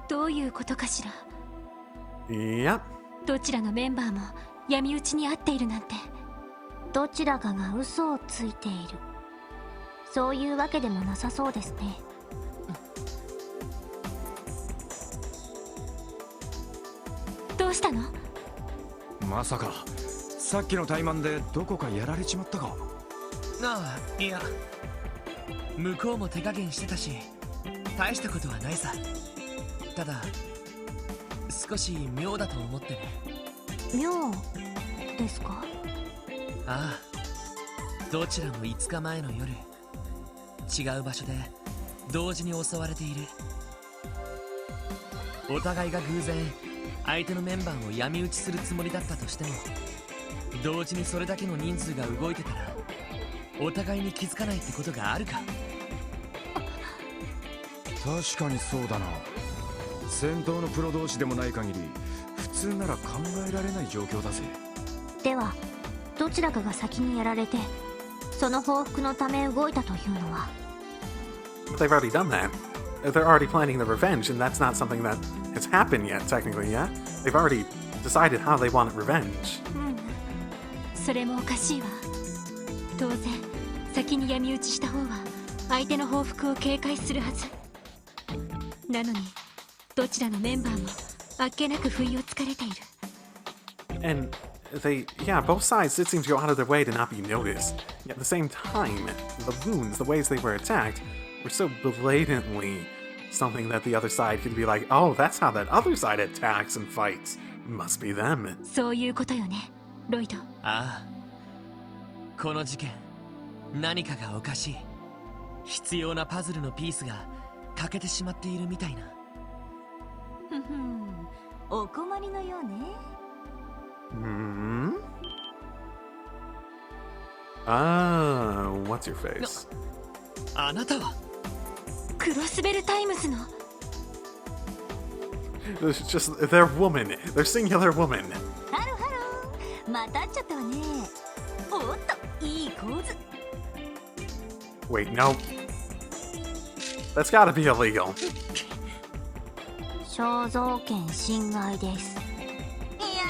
どういうことかしら。Yep. どちらのメンバーも闇討ちに遭っているなんて。どちらかが嘘をついている、そういうわけでもなさそうですね。どうしたの？まさかさっきの怠慢でどこかやられちまったか。ああ、いや向こうも手加減してたし大したことはないさ。ただ少し妙だと思ってね。妙ですか？ああ、どちらも5日前の夜違う場所で同時に襲われている。お互いが偶然相手のメンバーを闇討ちするつもりだったとしても、同時にそれだけの人数が動いてたらお互いに気づかないってことがあるか。確かにそうだな。戦闘のプロ同士でもない限り普通なら考えられない状況だぜ。ではどちらかが先にやられてその報復のため動いたというのは。 They've already done that. They're already planning the revenge, and that's not something that has happened yet, technically, yeah? They've already decided how they want revenge. それもおかしいわ。当然先に闇討ちした方は相手の報復を警戒するはず。なのにどちらのメンバーもあっけなく不意をつかれている。 And both sides did seem to go out of their way to not be noticed. Yet at the same time, the wounds, the ways they were attacked, were so blatantly something that the other side could be like, oh, that's how that other side attacks and fights. Must be them. そういうことよね、ロイド。ああ、この事件何かがおかしい。必要なパズルのピースが欠けてしまっているみたいな。お困りのようね。What's your face? あなたはクロスベルタイムズの。 It's just, they're woman. They're singular woman. ハローハロー、また会っちゃったわね。おっと、いい構図。 Wait, no. That's gotta be illegal. 肖像権侵害です。いや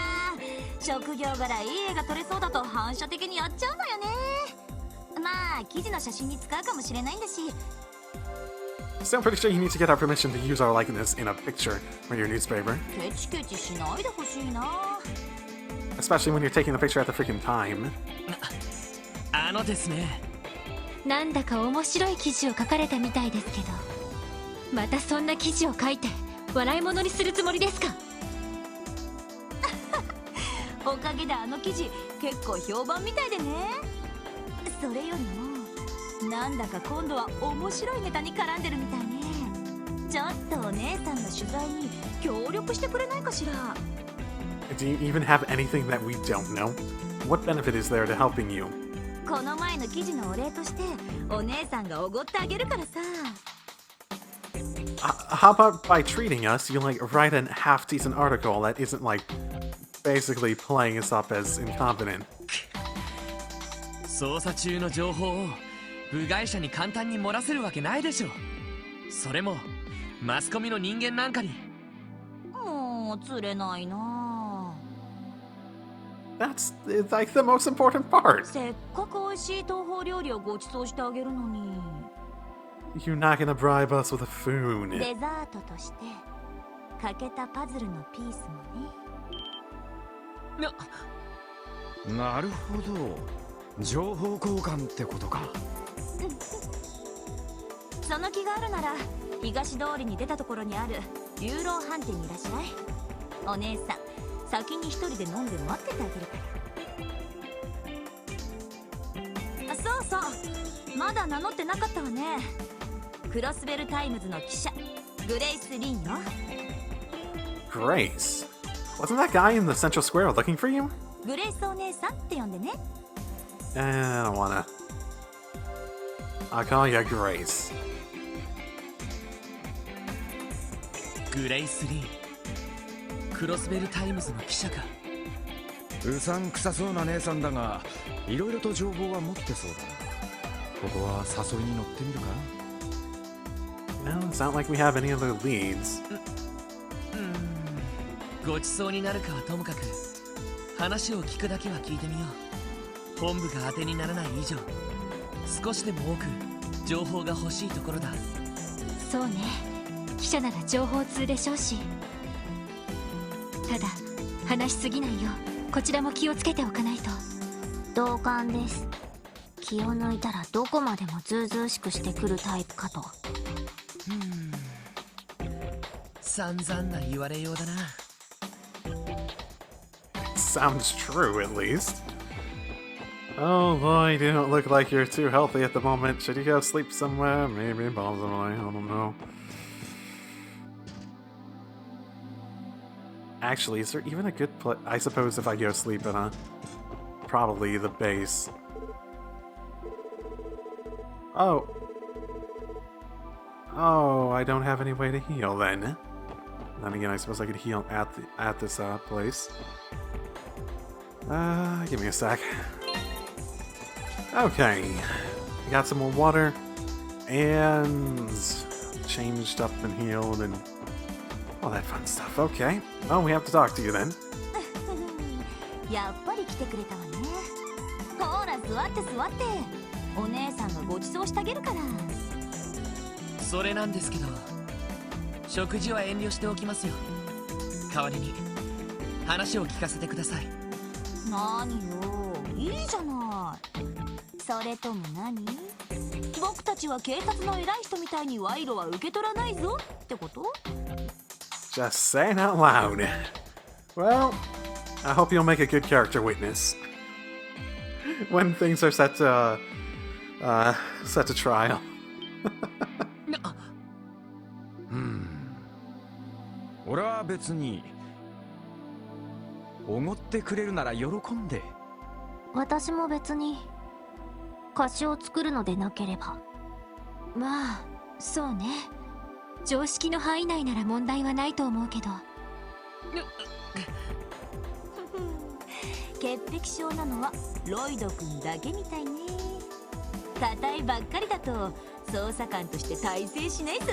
ー、職業柄いい絵が撮れそうだと反射的にやっちゃうのよね。まあ記事の写真に使うかもしれないんだし。 So I'm pretty sure you need to get our permission to use our likeness in a picture for your newspaper. ケチケチしないでほしいな。 Especially when you're taking the picture at the freaking time. あのですね。なんだか面白い記事を書かれたみたいですけど、またそんな記事を書いて笑い物にするつもりですか？おかげであの記事結構評判みたいでね。それよりもなんだか今度は面白いネタに絡んでるみたいね。ちょっとお姉さんの取材に協力してくれないかしら。 Do you even have anything that we don't know? What benefit is there to helping you? この前の記事のお礼としてお姉さんがおごってあげるからさ。How about by treating us, you like write a half-decent article that isn't like basically playing us up as incompetent? 捜査中の情報を部外者に簡単に漏らせるわけないでしょ。それもマスコミの人間なんかに。もう釣れないな。 That's like the most important part. せっかく美味しい東方料理をご馳走してあげるのに。 You're not gonna bribe us with a food. デザートとして欠けたパズルのピースもね。なるほど、情報交換ってことか。その気があるなら東通りに出たところにあるユーロー飯店にいらっしゃい。お姉さん先に一人で飲んで待っててあげるから。そうそう、まだ名乗ってなかったわね。クロスベルタイムズの記者グレイス・リンよ。 Grace? Wasn't that guy in the Central Square looking for you? グレイスお姉さんって呼んでね。 I don't wanna. I'll call you Grace. グレイス・リー、クロスベルタイムズの記者か。うさんくさそうな姉さんだが、いろいろと情報は持ってそうだ。ここは誘いに乗ってみるか。 No, it's not like we have any other leads. ごちそうになるかはともかく、話を聞くだけは聞いてみよう。本部が当てにならない以上、少しでも多く情報が欲しいところだ。そうね、記者なら情報通でしょうし。ただ話しすぎないようこちらも気をつけておかないと。同感です。気を抜いたらどこまでもずうずうしくしてくるタイプかと。散々な言われようだな。Sounds true, at least. Oh, Lloyd, you don't look like you're too healthy at the moment. Should you go sleep somewhere? Maybe possibly. I don't know. Actually, is there even a good place? I suppose if I go sleep in a... Probably the base. Oh. Oh, I don't have any way to heal then. Then again, I suppose I could heal at this place. Give me a sec. Okay. We got some more water. And... changed up and healed and... all that fun stuff. Okay. Well, we have to talk to you then. やっぱり来てくれたわね。ほら座って座って。お姉さんがご馳走してあげるから。それなんですけど、食事は遠慮しておきますよ。代わりに話を聞かせてください。何よ、いいじゃない。それとも何？僕たちは警察の偉い人みたいに賄賂は受け取らないぞってこと？ Just saying out loud. Well, I hope you'll make a good character witness. When things are set to trial. 俺は別におごってくれるなら喜んで。私も別に貸しを作るのでなければ。まあそうね、常識の範囲内なら問題はないと思うけど。潔癖症なのはロイド君だけみたいね。硬いばっかりだと捜査官として大成しないぞ。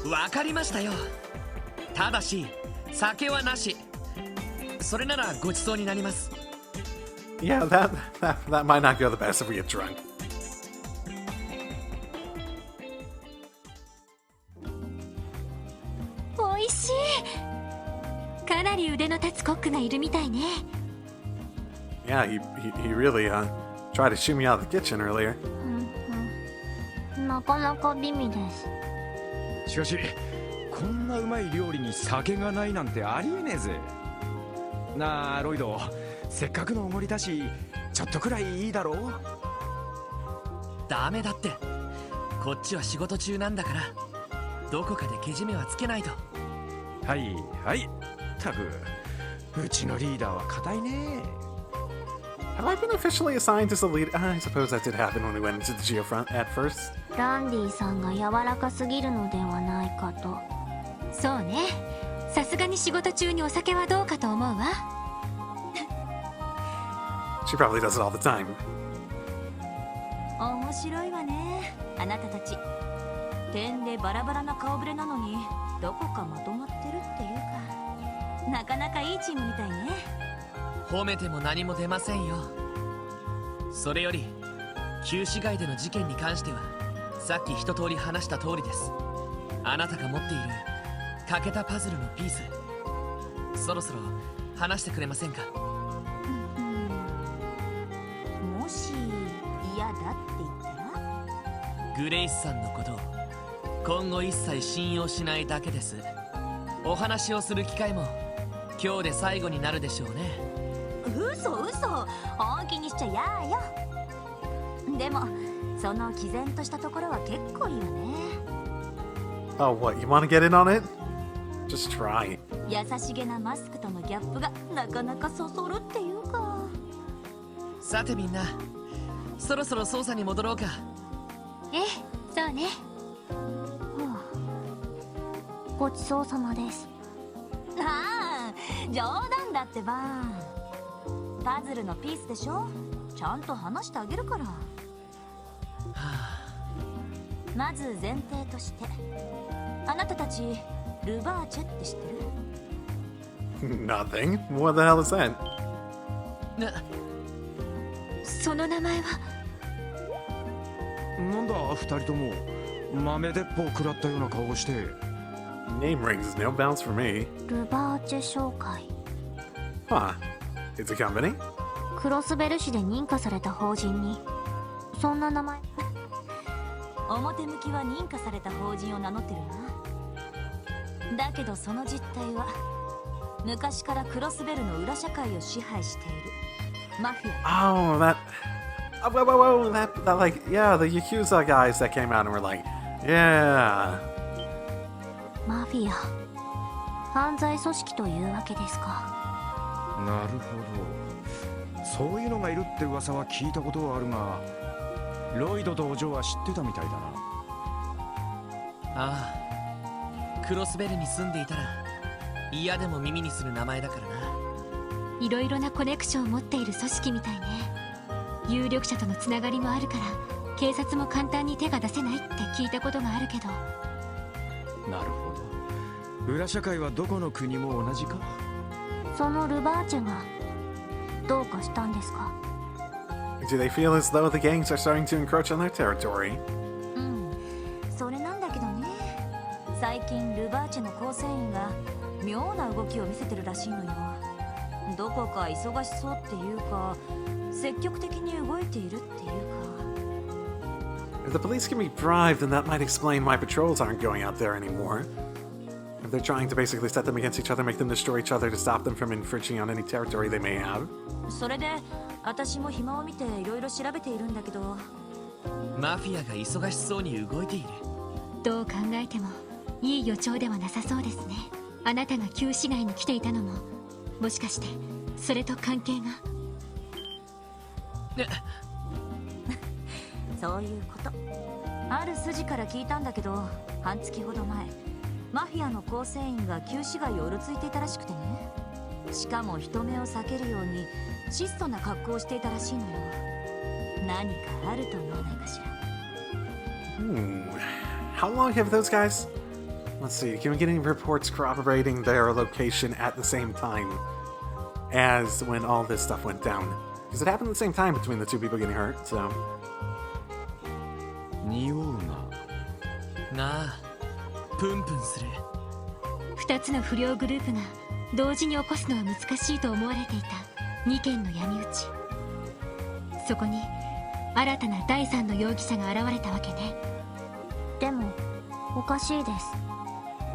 わかりましたよ。ただし酒はなし。それならごちそうになります。Yeah, that might not go the best if we get drunk. おいしい。かなり腕の立つコックがいるみたいね。Yeah, he really tried to shoot me out of the kitchen earlier. なかなか美味です。しかしこんなうまい料理に酒がないなんてありえねえぜ。なあロイド、せっかくのおごりだしちょっとくらいいいだろう。ダメだって。こっちは仕事中なんだから、どこかでけじめはつけないと。はいはい。たくうちのリーダーは固いね。Have I been officially assigned as the lead? I suppose that did happen when we went into the geofront at first. ランディさんが柔らかすぎるのではないかと。そうね、さすがに仕事中にお酒はどうかと思うわ。She probably does it all the time. 面白いわね、あなたたち。点でバラバラな顔ぶれなのにどこかまとまってるっていうか、なかなかいいチームみたいね。褒めても何も出ませんよ。それより旧市街での事件に関してはさっき一通り話した通りです。あなたが持っている欠けたパズルのピース、そろそろ話してくれませんか？もし嫌だって言ったら？グレイスさんのことを今後一切信用しないだけです。お話をする機会も今日で最後になるでしょうね。嘘本気にしちゃやーよ。でもその毅然としたところは結構いいわね。 Oh, what? You want to get in on it? Just try. 優しげなマスクとのギャップがなかなかそそるっていうか。さてみんな、そろそろ捜査に戻ろうか。ええ、そうね。ごちそうさまです。ああ、冗談だってば。パズルのピースでしょ。ちゃんと話してあげるから。まず前提として、あなたたちルバーチェって知ってる？ Nothing. What the hell is that? その名前は。なんだ二人とも豆鉄砲食らったような顔をして。 Name rings no bells for me. ルバーチェ商会。 Huh. It's a company? クロスベル市で認可された法人にそんな名前。表向きは認可された法人を名乗ってるな。だけどその実態は昔からクロスベルの裏社会を支配しているマフィア。 Oh, that. Oh, whoa, whoa, whoa. That, like, yeah, the Yakuza guys that came out and were like, yeah. マフィア、犯罪組織というわけですか。なるほど、そういうのがいるって噂は聞いたことはあるが、ロイドとお嬢は知ってたみたいだな。ああ、クロスベルに住んでいたら嫌でも耳にする名前だからな。いろいろなコネクションを持っている組織みたいね。有力者とのつながりもあるから警察も簡単に手が出せないって聞いたことがあるけど。なるほど、裏社会はどこの国も同じか。そのルバーチェがどうかしたんですか？ Do they feel as though the gangs are starting to encroach on their territory? うん、それなんだけどね。最近ルバーチェの構成員が妙な動きを見せてるらしいのよ。どこか忙しそうっていうか、積極的に動いているっていうか。 If the police can be bribed, then that might explain why patrols aren't going out there anymore. If they're trying to basically set them against each other, make them destroy each other to stop them from infringing on any territory they may have. それで私も暇を見ていろいろ調べているんだけど。マフィアが忙しそうに動いている。どう考えてもいい予兆ではなさそうですね。あなたが旧市街に来ていたのももしかしてそれと関係が。そういうこと。ある筋から聞いたんだけど、半月ほど前マフィアの構成員が旧市街をうろついていたらしくてね。しかも人目を避けるように質素な格好をしていたらしいのよ。何かあると思わないかしら。How long have those guys? Let's see, can we get any reports corroborating their location at the same time as when all this stuff went down? Because it happened at the same time between the two people getting hurt, so. 匂うな。なあ、プンプンする。2つの不良グループが同時に起こすのは難しいと思われていた2件の闇討ち。そこに新たな第3の容疑者が現れたわけね。でもおかしいです。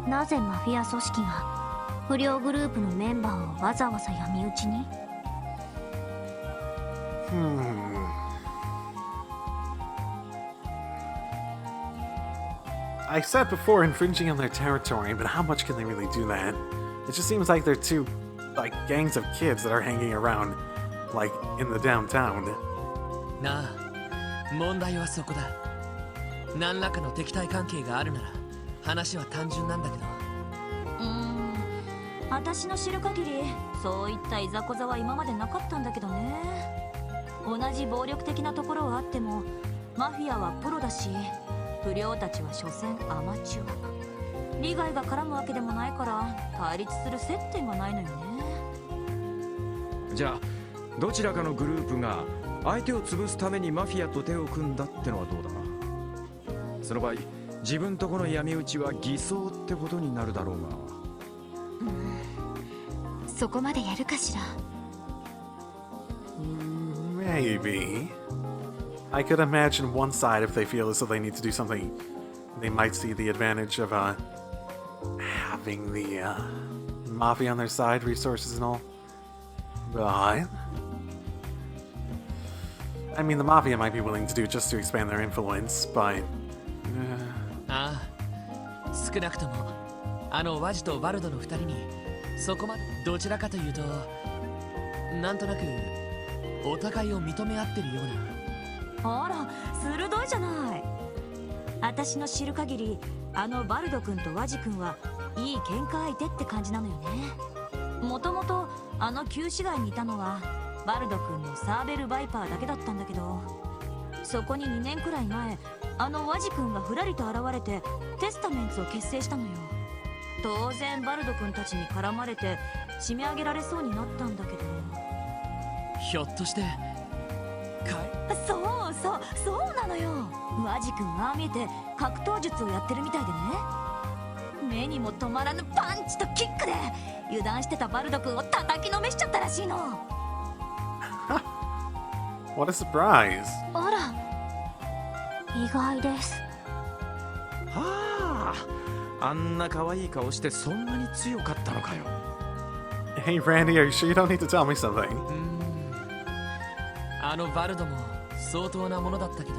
なぜマフィア組織が不良グループのメンバーをわざわざ闇討ちに？ I said before infringing on their territory, but how much can they really do that? It just seems like they're two, like, gangs of kids that are hanging around, like, in the downtown. なあ、問題はそこだ。何らかの敵対関係があるなら話は単純なんだけど。私の知る限りそういったいざこざは今までなかったんだけどね。同じ暴力的なところはあってもマフィアはプロだし、不良たちは所詮アマチュア。利害が絡むわけでもないから対立する接点がないのよね。じゃあどちらかのグループが相手を潰すためにマフィアと手を組んだってのはどうだな。その場合自分とこの闇討ちは偽装ってことになるだろうが。そこまでやるかしら。 Maybe. I could imagine one side, if they feel as though they need to do something, they might see the advantage of having the Mafia on their side, resources and all. But I mean, the Mafia might be willing to do just to expand their influence, but ああ、少なくともあのワジとバルドの2人にそこまで。どちらかというとなんとなくお互いを認め合ってるような。あら、鋭いじゃない。私の知る限りあのバルド君とワジ君はいい喧嘩相手って感じなのよね。もともとあの旧市街にいたのはバルド君のサーベルバイパーだけだったんだけど、そこに2年くらい前あのワジ君がふらりと現れてテスタメンツを結成したのよ。当然バルド君たちに絡まれて締め上げられそうになったんだけど。ひょっとしてそうなのよ。ワジ君ああ見えて格闘術をやってるみたいでね、目にも止まらぬパンチとキックで油断してたバルド君を叩きのめしちゃったらしいの。What a surprise! あら、意外です。はあ、あんな可愛い顔してそんなに強かったのかよ。Hey Randy, are you sure you don't need to tell me something? あのバルドも相当なものだったけど。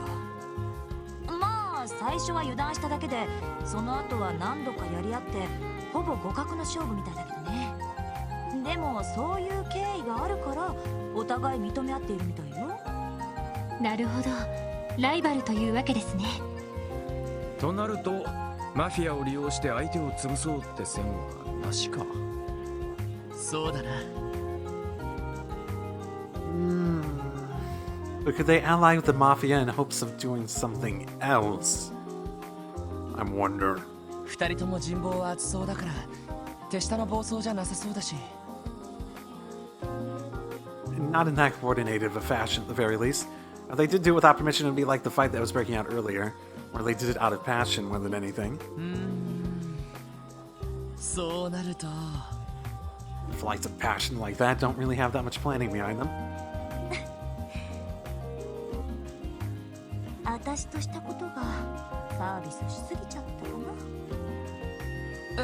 まあ最初は油断しただけで、その後は何度かやり合ってほぼ互角の勝負みたいだけどね。でもそういう経緯があるからお互い認め合っているみたいよ。なるほど、ライバルというわけですね。となるとマフィアを利用して相手を潰そうって線はなしか。そうだな。But could they ally with the Mafia in hopes of doing something else? I wonder. 二人とも人望は厚そうだから手下の暴走じゃなさそうだし。Not in that coordinated of a fashion, at the very least. They did do it without permission. It'd be like the fight that was breaking out earlier, where they did it out of passion more than anything. そうなると Flights of passion like that don't really have that much planning behind them. 私としたことがサービスしすぎちゃったか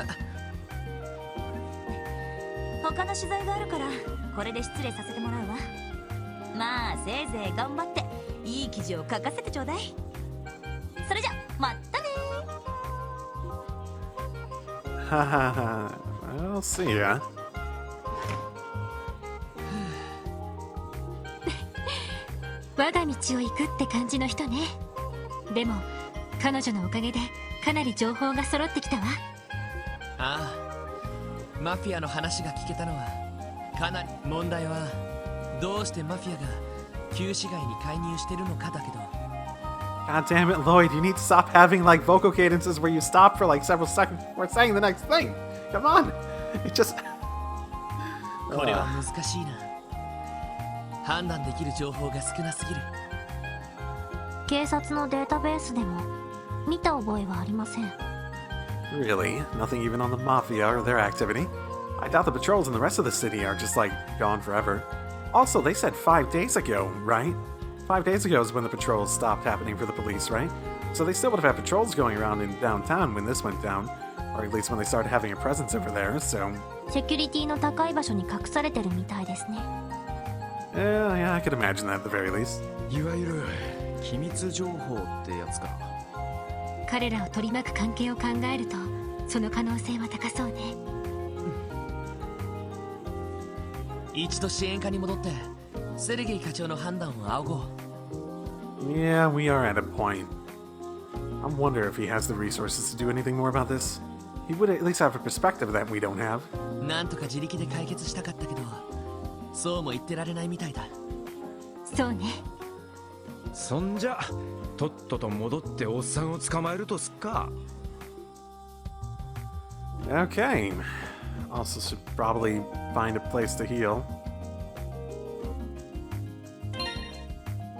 な。他の取材があるからこれで失礼させてもらうわ。まあせいぜい頑張っていい記事を書かせてちょうだい。それじゃまたね。Haha, I'll see ya. 我が道を行くって感じの人ね。でも彼女のおかげでかなり情報が揃ってきたわ。ああ、マフィアの話が聞けたのはかなり。問題はどうしてマフィアが旧市街に介入してるのかだけど。 God damn it, Lloyd, you need to stop having like vocal cadences where you stop for like several seconds before saying the next thing. Come on. It just これは難しいな。判断できる情報が少なすぎる。警察のデータベースでも見た覚えはありません。 Really? Nothing even on the Mafia or their activity? I doubt the patrols in the rest of the city are just like gone forever. Also, they said 5 days ago, right? 5 days ago is when the patrols stopped happening for the police, right? So they still would have had patrols going around in downtown when this went down. Or at least when they started having a presence over there, so... セキュリティの高い場所に隠されてるみたいですね。Yeah, I could imagine that at the very least. いわゆる機密情報ってやつか。彼らを取り巻く関係を考えるとその可能性は高そうね。一度支援課に戻ってセルゲイ課長の判断を仰ごう。 Yeah, we are at a point. I wonder if he has the resources to do anything more about this. He would at least have a perspective that we don't have. なんとか自力で解決したかったけどそうも言ってられないみたいだ。そうね。そんじゃとっとと戻っておっさんを捕まえるとすっか。 Okay. Also should probably find a place to heal.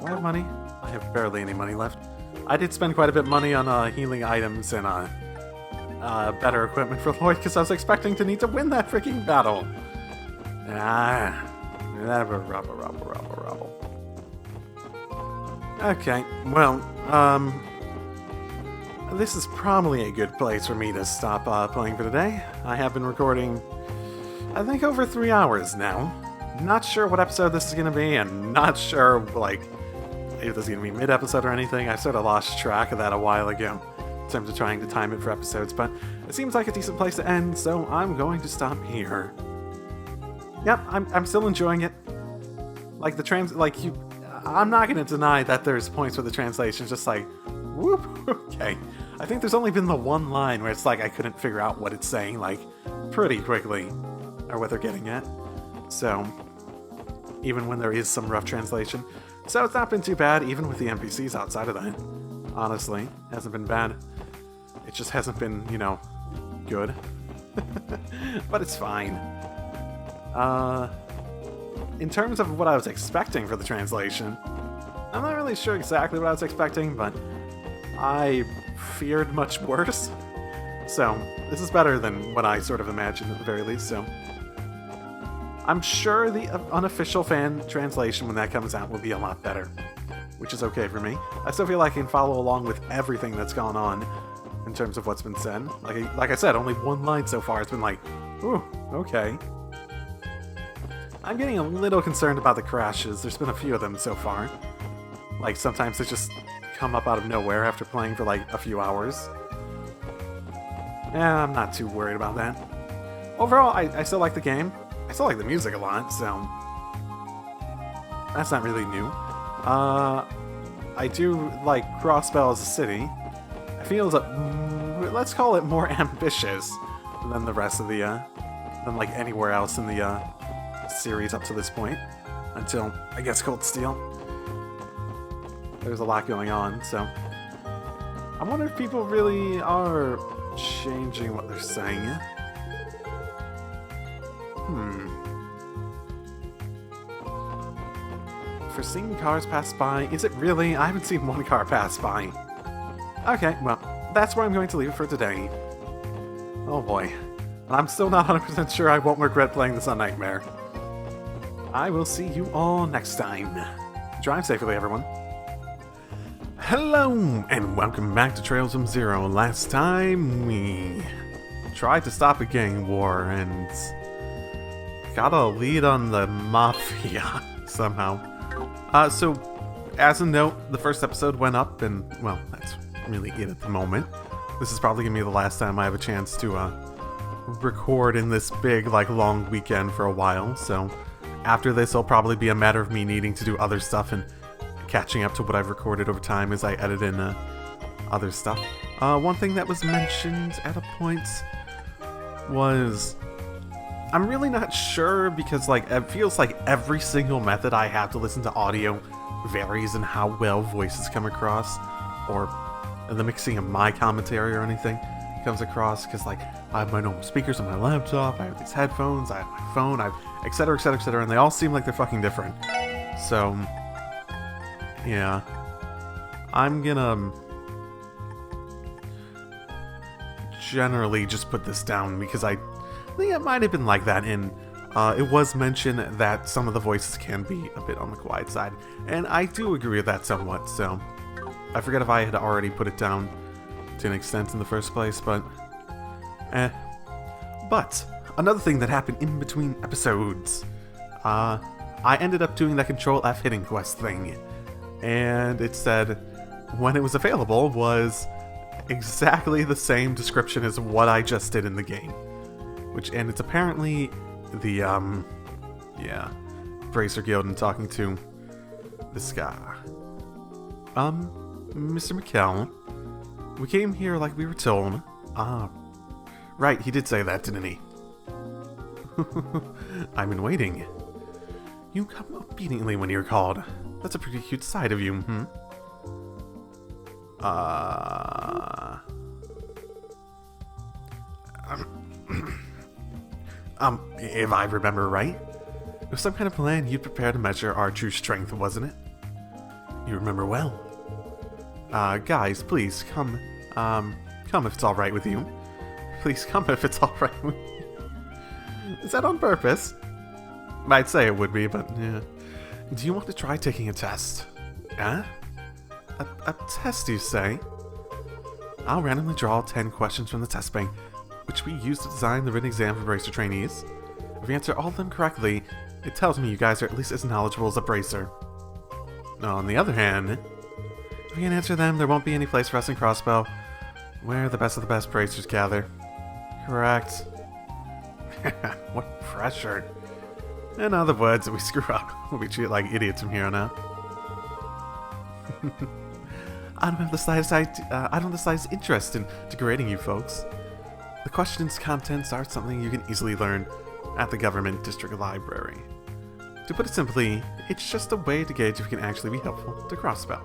Do I have money? I have barely any money left. I did spend quite a bit of money on healing items and better equipment for Lloyd because I was expecting to need to win that freaking battle. Rubble. Okay, well, this is probably a good place for me to stop playing for today. I have been recording, I think, over 3 hours now. Not sure what episode this is going to be, and not sure, like, if this is going to be mid-episode or anything. I sort of lost track of that a while ago in terms of trying to time it for episodes, but it seems like a decent place to end, so I'm going to stop here. Yep, I'm still enjoying it. Like, I'm not going to deny that there's points where the translation's just like, whoop, okay. I think there's only been the one line where it's like I couldn't figure out what it's saying, like, pretty quickly, or what they're getting at. So, even when there is some rough translation. So it's not been too bad, even with the NPCs outside of that. Honestly, hasn't been bad. It just hasn't been, you know, good. But it's fine. In terms of what I was expecting for the translation, I'm not really sure exactly what I was expecting, but I feared much worse. So, this is better than what I sort of imagined at the very least, so... I'm sure the unofficial fan translation, when that comes out, will be a lot better. Which is okay for me. I still feel like I can follow along with everything that's gone on in terms of what's been said. Like I said, only one line so far. It's been like, ooh, okay. I'm getting a little concerned about the crashes. There's been a few of them so far. Like, sometimes they just come up out of nowhere after playing for like a few hours. Yeah, I'm not too worried about that. Overall, I still like the game. I still like the music a lot, so that's not really new. I do like Crossbell as a city. It feels, let's call it more ambitious than the rest of the, than like anywhere else in the series up to this point. Until, I guess, Cold Steel. There's a lot going on, so I wonder if people really are changing what they're saying. For seeing cars pass by, is it really? I haven't seen one car pass by. Okay, well, that's where I'm going to leave it for today. Oh boy. And I'm still not 100% sure I won't regret playing this on Nightmare. I will see you all next time. Drive safely, everyone. Hello, and welcome back to Trails from Zero. Last time, we tried to stop a gang war, and got a lead on the Mafia, somehow. So, as a note, the first episode went up, and, well, that's really it at the moment. This is probably going to be the last time I have a chance to, record in this big, like, long weekend for a while, so after this, it'll probably be a matter of me needing to do other stuff and catching up to what I've recorded over time as I edit in, other stuff. One thing that was mentioned at a point was... I'm really not sure because, like, it feels like every single method I have to listen to audio varies in how well voices come across, or the mixing of my commentary or anything comes across, because, like, I have my normal speakers on my laptop, I have these headphones, I have my phone, I have etc, etc, etc, and they all seem like they're fucking different. So, yeah. I'm gonna generally just put this down because I think it might have been like that, and it was mentioned that some of the voices can be a bit on the quiet side, and I do agree with that somewhat, so I forget if I had already put it down to an extent in the first place, but But, another thing that happened in between episodes, I ended up doing that Control F hitting quest thing, and it said when it was available was exactly the same description as what I just did in the game. And it's apparently the, Bracer Guild and talking to this guy. Mr. McKell, we came here like we were told. Right, he did say that, didn't he? I've been waiting. You come obediently when you're called. That's a pretty cute side of you, If I remember right, it was some kind of plan you'd prepare to measure our true strength, wasn't it? You remember well. Guys, please, come if it's alright with you. Please come if it's alright with you. Is that on purpose? I'd say it would be, but yeah. Do you want to try taking a test? Huh? A test, you say? I'll randomly draw 10 questions from the test bank, which we use to design the written exam for Bracer trainees. If you answer all of them correctly, it tells me you guys are at least as knowledgeable as a Bracer. On the other hand, if you can answer them, there won't be any place for us in Crossbell, where the best of the best Bracers gather. Correct. What pressure. In other words, if we screw up, we'll be treated like idiots from here on out. I don't have the slightest interest in degrading you folks. The question's contents are something you can easily learn, at the government district library. To put it simply, it's just a way to gauge if you can actually be helpful to Crossbell.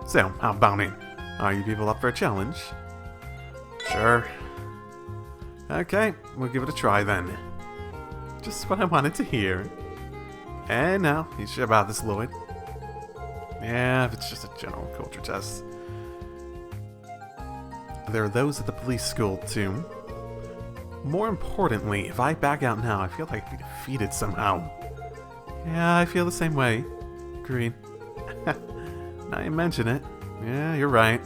So, how about it? Are you people up for a challenge? Sure. Okay, we'll give it a try then. Just what I wanted to hear. And now, you sure about this, Lloyd? Yeah, if it's just a general culture test. There are those at the police school, too. More importantly, if I back out now, I feel like I'd be defeated somehow. Yeah, I feel the same way. Agreed. Now you mention it. Yeah, you're right.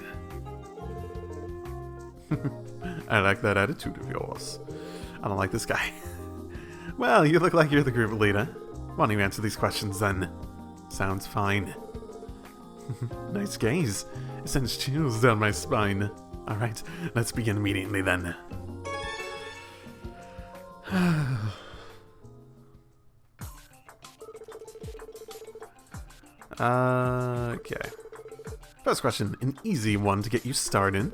I like that attitude of yours. I don't like this guy. Well, you look like you're the group leader. Why don't you answer these questions then? Sounds fine. Nice gaze. It sends chills down my spine. Alright, let's begin immediately then. Okay. First question, an easy one to get you started.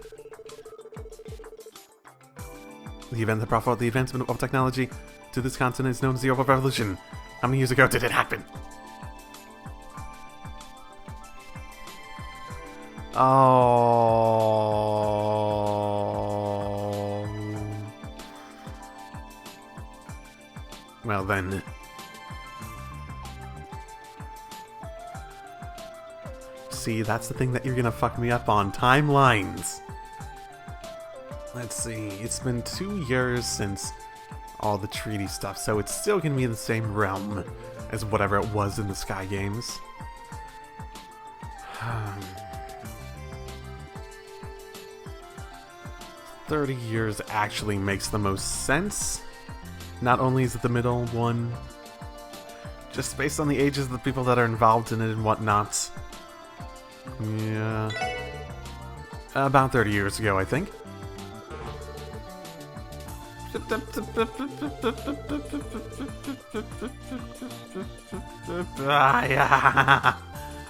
The event that brought forth the advancement of technology to this continent is known as the Oval Revolution. How many years ago did it happen? Oh. Well then. See, that's the thing that you're gonna fuck me up on. Timelines. Let's see, it's been 2 years since all the treaty stuff, so it's still gonna be in the same realm as whatever it was in the Sky games. 30 years actually makes the most sense. Not only is it the middle one, just based on the ages of the people that are involved in it and whatnot. Yeah. About 30 years ago, I think.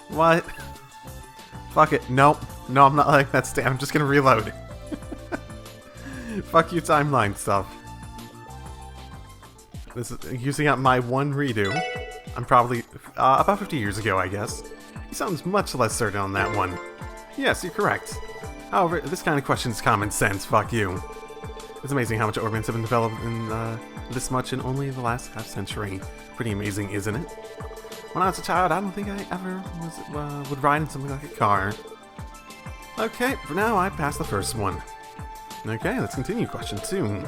What? Fuck it. Nope. No, I'm not letting that stay. I'm just gonna reload. Fuck you, timeline stuff. This is using up my one redo. I'm probably about 50 years ago, I guess. He sounds much less certain on that one. Yes, you're correct. However, this kind of question is common sense. Fuck you. It's amazing how much orbits have been developed in this much in only the last half century. Pretty amazing, isn't it? When I was a child, I don't think I ever would ride in something like a car. Okay, for now, I passed the first one. Okay, let's continue. Question 2.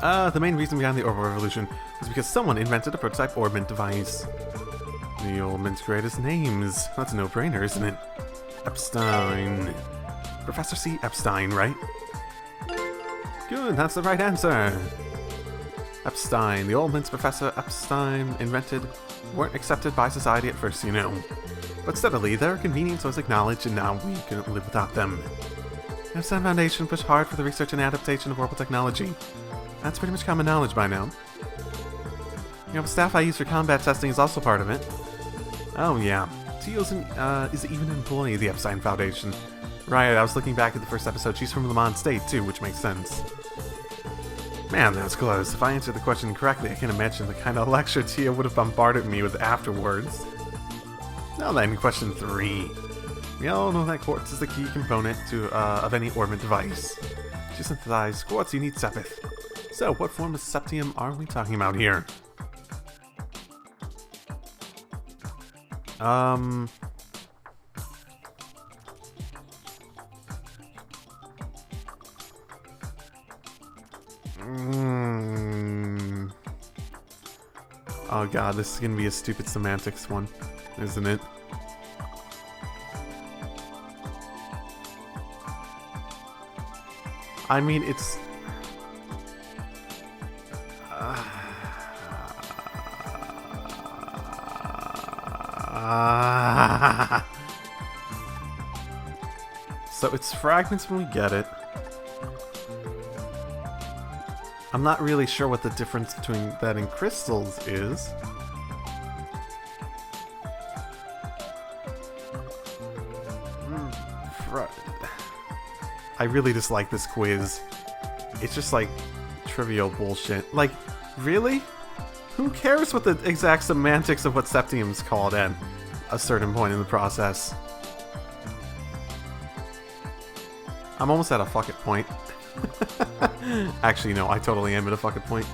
The main reason behind the orbital revolution was because someone invented a prototype orbit device. The orbit's greatest names. That's a no-brainer, isn't it? Epstein. Professor C. Epstein, right? Good, that's the right answer. Epstein. The orbits Professor Epstein invented weren't accepted by society at first, you know. But steadily, their convenience was acknowledged, and now we couldn't live without them. The Epstein Foundation pushed hard for the research and adaptation of orbital technology. That's pretty much common knowledge by now. You know, the staff I use for combat testing is also part of it. Oh yeah, Teal is even an employee of the Epstein Foundation. Right, I was looking back at the first episode. She's from Lamont State too, which makes sense. Man, that was close. If I answered the question correctly, I can imagine the kind of lecture Tia would have bombarded me with afterwards. Now then, question 3. We all know that quartz is the key component of any orbit device. To synthesize quartz, you need sepith. So, what form of septium are we talking about here? Oh god, this is gonna be a stupid semantics one, isn't it? I mean, it's... So it's fragments when we get it. I'm not really sure what the difference between that and crystals is. I really dislike this quiz. It's just like trivial bullshit. Like, really? Who cares what the exact semantics of what septium's called at a certain point in the process? I'm almost at a fuck it point. Actually, no, I totally am at a fuck it point.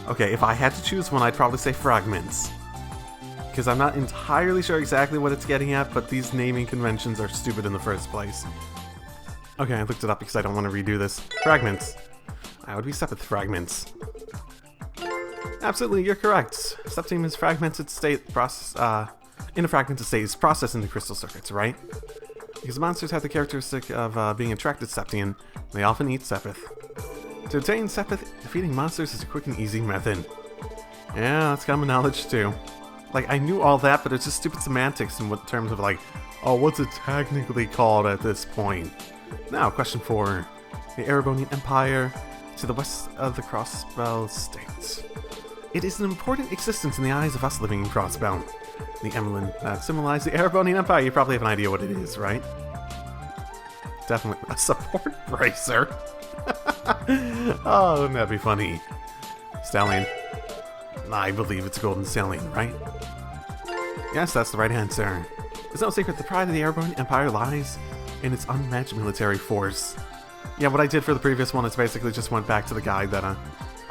Okay, if I had to choose one, I'd probably say fragments. Because I'm not entirely sure exactly what it's getting at, but these naming conventions are stupid in the first place. Okay, I looked it up because I don't want to redo this. Fragments. I would be sepith fragments. Absolutely, you're correct. Septium is fragmented state in a fragmented state is processed into crystal circuits, right? Because monsters have the characteristic of being attracted to septium, they often eat sepith. To obtain sepith, defeating monsters is a quick and easy method. Yeah, that's common knowledge too. Like, I knew all that, but it's just stupid semantics in terms of like, oh, what's it technically called at this point? Now, question 4. The Erebonian Empire to the west of the Crossbell state. It is an important existence in the eyes of us living in Crossbell. The emblem that symbolizes the Erebonian Empire, you probably have an idea what it is, right? Definitely a support bracer. Oh, wouldn't that be funny? Stallion. I believe it's a golden stallion, right? Yes, that's the right answer. It's no secret the pride of the Erebonian Empire lies in its unmatched military force. Yeah, what I did for the previous one is basically just went back to the guide that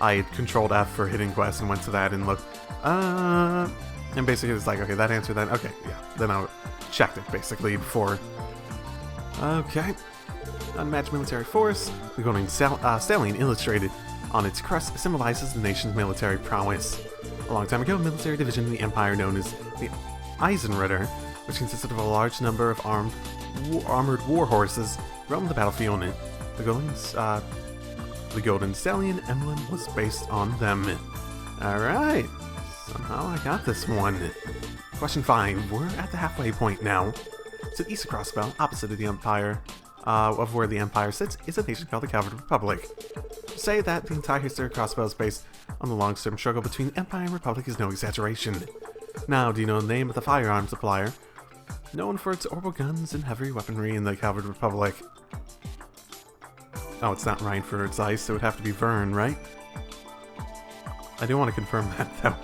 I had Controlled F for hidden quest and went to that and looked. And basically it's like, okay, that answered that. Okay, yeah. Then I checked it basically before. Okay. Unmatched military force. The golden stallion illustrated on its crest symbolizes the nation's military prowess. A long time ago, a military division in the Empire known as the Eisenritter, which consisted of a large number of armored war horses, roamed the battlefield. The golden stallion emblem was based on them. Alright, somehow I got this one. Question 5, we're at the halfway point now. To the east of Crossbell, opposite of the Empire, of where the Empire sits, is a nation called the Cavalry Republic. To say that the entire history of Crossbell is based on the long-term struggle between the Empire and Republic is no exaggeration. Now, do you know the name of the firearms supplier known for its orbital guns and heavy weaponry in the Cavalry Republic? Oh, it's not Reinford's Ice, so it would have to be Vern, right? I do want to confirm that, though.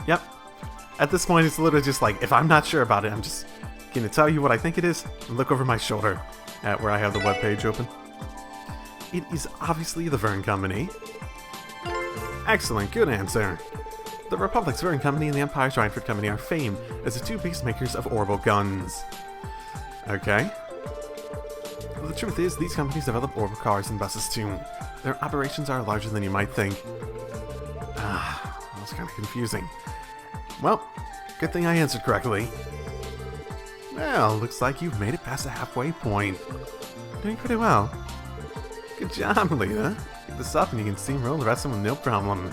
Yep. At this point, it's literally just like, if I'm not sure about it, I'm just going to tell you what I think it is and look over my shoulder at where I have the webpage open. It is obviously the Vern Company. Excellent, good answer. The Republic's Vern Company and the Empire's Reinford Company are famed as the two biggest makers of orbital guns. Okay. Well, the truth is, these companies develop orbital cars and buses too. Their operations are larger than you might think. That was kind of confusing. Well, good thing I answered correctly. Well, looks like you've made it past the halfway point. Doing pretty well. Good job, Lita. Keep this up and you can steamroll the rest of them with no problem.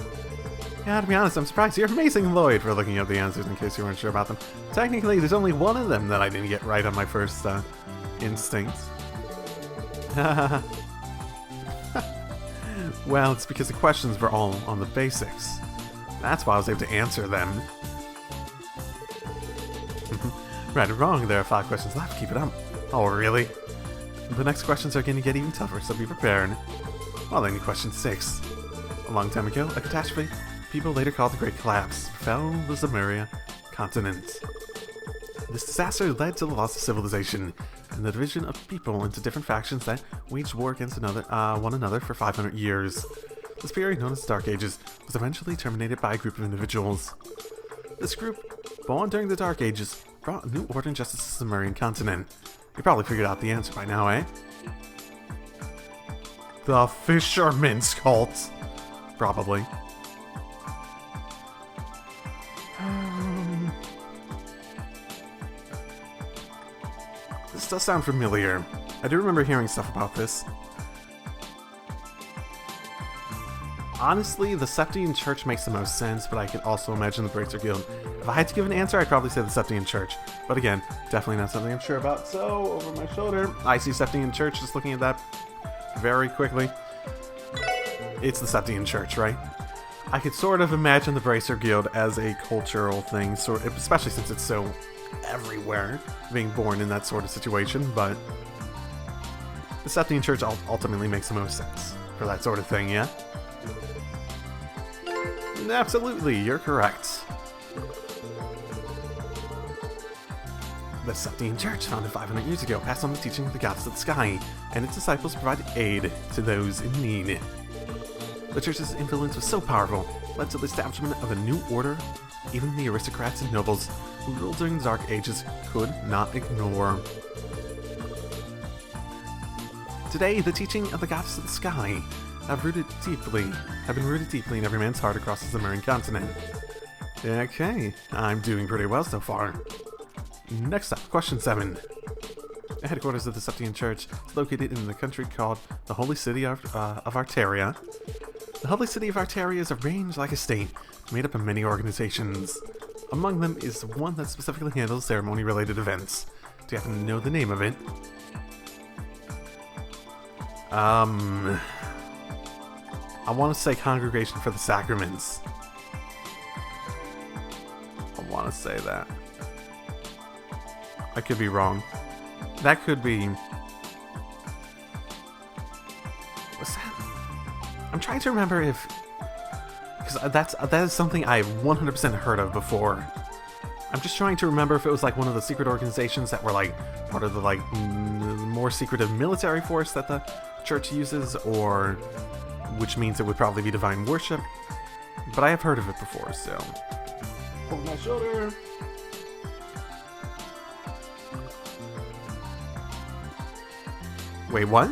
Yeah, to be honest, I'm surprised you're amazing, Lloyd, for looking up the answers in case you weren't sure about them. Technically, there's only one of them that I didn't get right on my first instinct. Well, it's because the questions were all on the basics. That's why I was able to answer them. Right or wrong, there are 5 questions left. Keep it up. Oh, really? The next questions are going to get even tougher, so be prepared. Well then, question 6. A long time ago, a catastrophe people later called the Great Collapse befell the Zemurian Continent. This disaster led to the loss of civilization and the division of people into different factions that waged war against one another for 500 years. This period, known as the Dark Ages, was eventually terminated by a group of individuals. This group, born during the Dark Ages, brought a new order and justice to the Zemurian Continent. You probably figured out the answer by now, eh? The Fisherman's Cult. Probably. This does sound familiar. I do remember hearing stuff about this. Honestly, the Septian Church makes the most sense, but I could also imagine the Bracer Guild. If I had to give an answer, I'd probably say the Septian Church. But again, definitely not something I'm sure about. So, over my shoulder, I see Septian Church, just looking at that very quickly. It's the Septian Church, right? I could sort of imagine the Bracer Guild as a cultural thing, especially since it's so everywhere, being born in that sort of situation, but The Septian Church ultimately makes the most sense for that sort of thing, yeah? Absolutely, you're correct. The Septian Church, founded 500 years ago, passed on the teaching of the gods of the sky, and its disciples provided aid to those in need. The church's influence was so powerful, it led to the establishment of a new order even the aristocrats and nobles who ruled during the Dark Ages could not ignore. Today, the teaching of the gods of the sky have been rooted deeply in every man's heart across the Zemurian Continent. Okay, I'm doing pretty well so far. Next up, question 7. The headquarters of the Septian Church is located in the country called the Holy City of Arteria. The Holy City of Arteria is arranged like a state, made up of many organizations. Among them is one that specifically handles ceremony-related events. Do you happen to know the name of it? I want to say Congregation for the Sacraments. I want to say that. I could be wrong. That could be... What's that? I'm trying to remember if... Because that is something I've 100% heard of before. I'm just trying to remember if it was like one of the secret organizations that were like part of the like more secretive military force that the church uses, or which means it would probably be divine worship. But I have heard of it before, so... Hold my shoulder. Wait, what?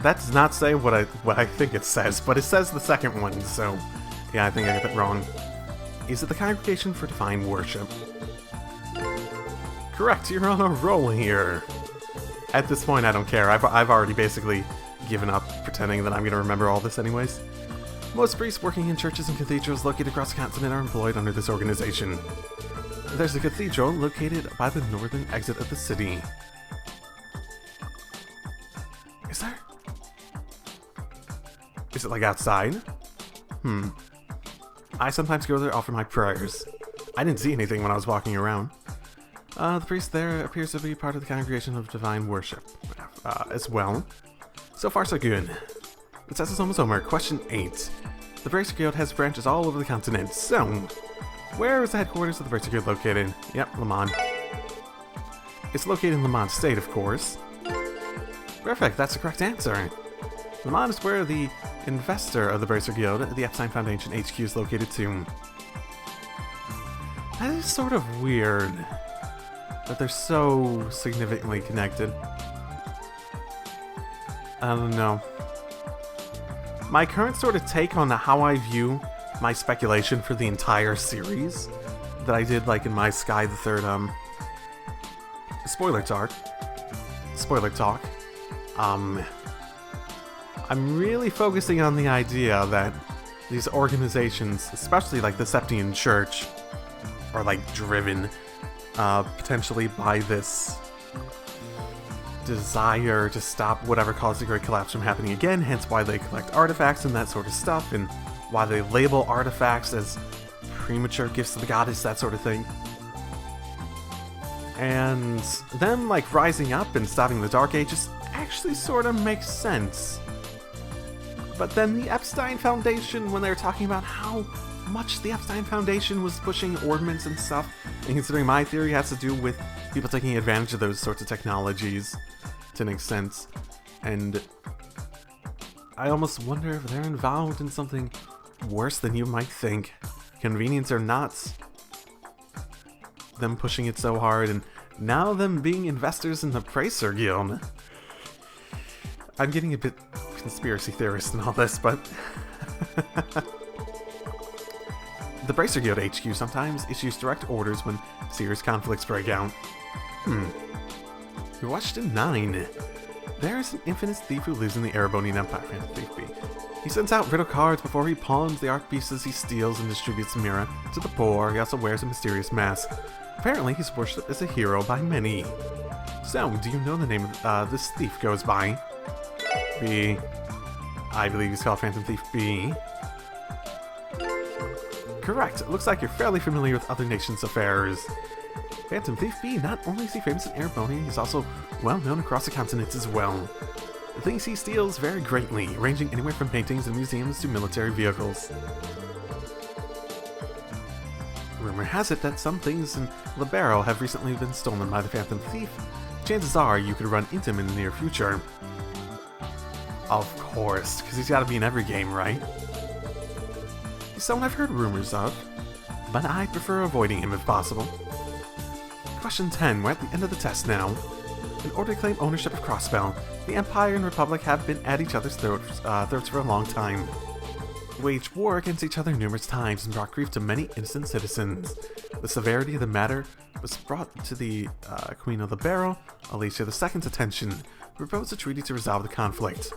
That does not say what I think it says, but it says the second one, so yeah, I think I got that wrong. Is it the Congregation for Divine Worship? Correct, you're on a roll here. At this point, I don't care. I've already basically given up pretending that I'm going to remember all this anyways. Most priests working in churches and cathedrals located across the continent are employed under this organization. There's a cathedral located by the northern exit of the city. Is there? Is it like outside? I sometimes go there to offer my prayers. I didn't see anything when I was walking around. The priest there appears to be part of the Congregation of Divine Worship as well. So far so good. It says it's almost over. Question 8. The Bracer Guild has branches all over the continent, so... Where is the headquarters of the Bracer Guild located? Yep, Le Mans. It's located in Le Mans State, of course. Perfect, that's the correct answer. Le Mans is where the investor of the Bracer Guild, the Epstein Foundation HQ, is located too. That is sort of weird that they're so significantly connected. I don't know. My current sort of take on how I view my speculation for the entire series that I did like in my Sky the Third spoiler talk. I'm really focusing on the idea that these organizations, especially like the Septian Church, are like driven potentially by this desire to stop whatever caused the Great Collapse from happening again, hence why they collect artifacts and that sort of stuff, and why they label artifacts as premature gifts to the goddess, that sort of thing. And them like rising up and stopping the Dark Ages actually sort of makes sense. But then the Epstein Foundation, when they were talking about how much the Epstein Foundation was pushing ordnance and stuff, and considering my theory has to do with people taking advantage of those sorts of technologies to an extent, and I almost wonder if they're involved in something worse than you might think. Convenience or not, them pushing it so hard, and now them being investors in the Bracer Guild. I'm getting a bit conspiracy theorist and all this, but the Bracer Guild HQ sometimes issues direct orders when serious conflicts break out. Question 9. There is an infamous thief who lives in the Erebonian Empire. Thief B. He sends out riddle cards before he pawns the art pieces he steals and distributes Mira to the poor. He also wears a mysterious mask. Apparently, he's worshipped as a hero by many. So, do you know the name this thief goes by? B. I believe he's called Phantom Thief B. Correct. It looks like you're fairly familiar with other nations' affairs. Phantom Thief B, not only is he famous in Airbonia, he's also well known across the continent as well. The things he steals vary greatly, ranging anywhere from paintings and museums to military vehicles. Rumor has it that some things in Libero have recently been stolen by the Phantom Thief. Chances are you could run into him in the near future. Of course, because he's got to be in every game, right? He's someone I've heard rumors of, but I prefer avoiding him if possible. Question 10. We're at the end of the test now. In order to claim ownership of Crossbell, the Empire and Republic have been at each other's throats for a long time. They waged war against each other numerous times and brought grief to many innocent citizens. The severity of the matter was brought to the Queen of Libero, Alicia II's attention, who proposed a treaty to resolve the conflict.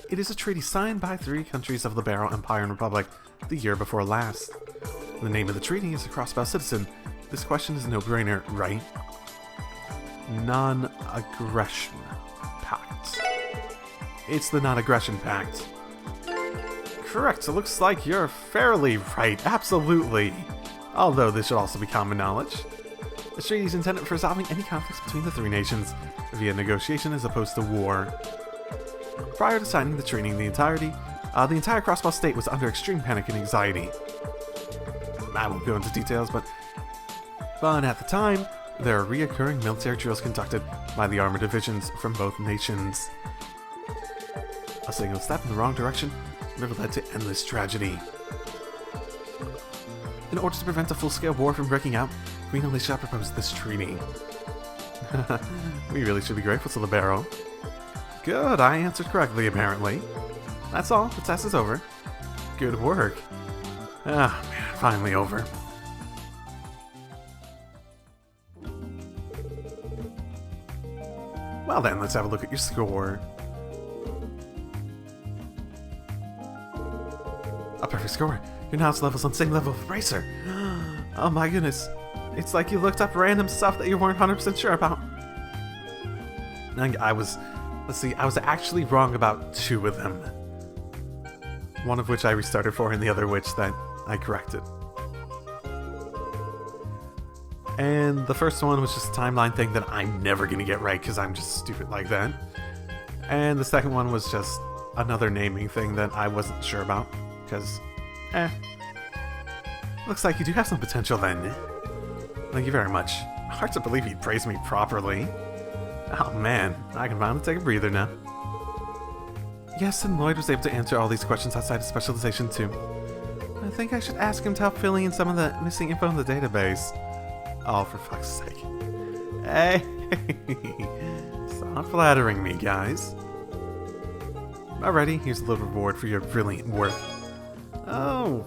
It is a treaty signed by 3 countries of Libero, Empire, and Republic the year before last. The name of the treaty is a Crossbell citizen. This question is a no-brainer, right? Non-Aggression Pact. It's the Non-Aggression Pact. Correct, it looks like you're fairly right, absolutely. Although this should also be common knowledge. The treaty is intended for resolving any conflicts between the 3 nations via negotiation as opposed to war. Prior to signing the treaty, the entire Crossbell state was under extreme panic and anxiety. I won't go into details, but at the time, there are reoccurring military drills conducted by the armored divisions from both nations. A single step in the wrong direction would have led to endless tragedy. In order to prevent a full-scale war from breaking out, Queen Alicia proposed this treaty. We really should be grateful to Libero. Good, I answered correctly apparently. That's all, the test is over. Good work. Ah, man, finally over. Well then, let's have a look at your score. A perfect score. Your Nous level's on the same level of Racer. Oh my goodness. It's like you looked up random stuff that you weren't 100% sure about. I was actually wrong about 2 of them. One of which I restarted for, and the other which that I corrected. And the first one was just a timeline thing that I'm never gonna get right because I'm just stupid like that. And the second one was just another naming thing that I wasn't sure about because, Looks like you do have some potential then. Thank you very much. Hard to believe he praised me properly. Oh man, I can finally take a breather now. Yes, and Lloyd was able to answer all these questions outside of specialization too. I think I should ask him to help filling in some of the missing info in the database. Oh, for fuck's sake. Hey! Stop flattering me, guys. Alrighty, here's a little reward for your brilliant work. Oh,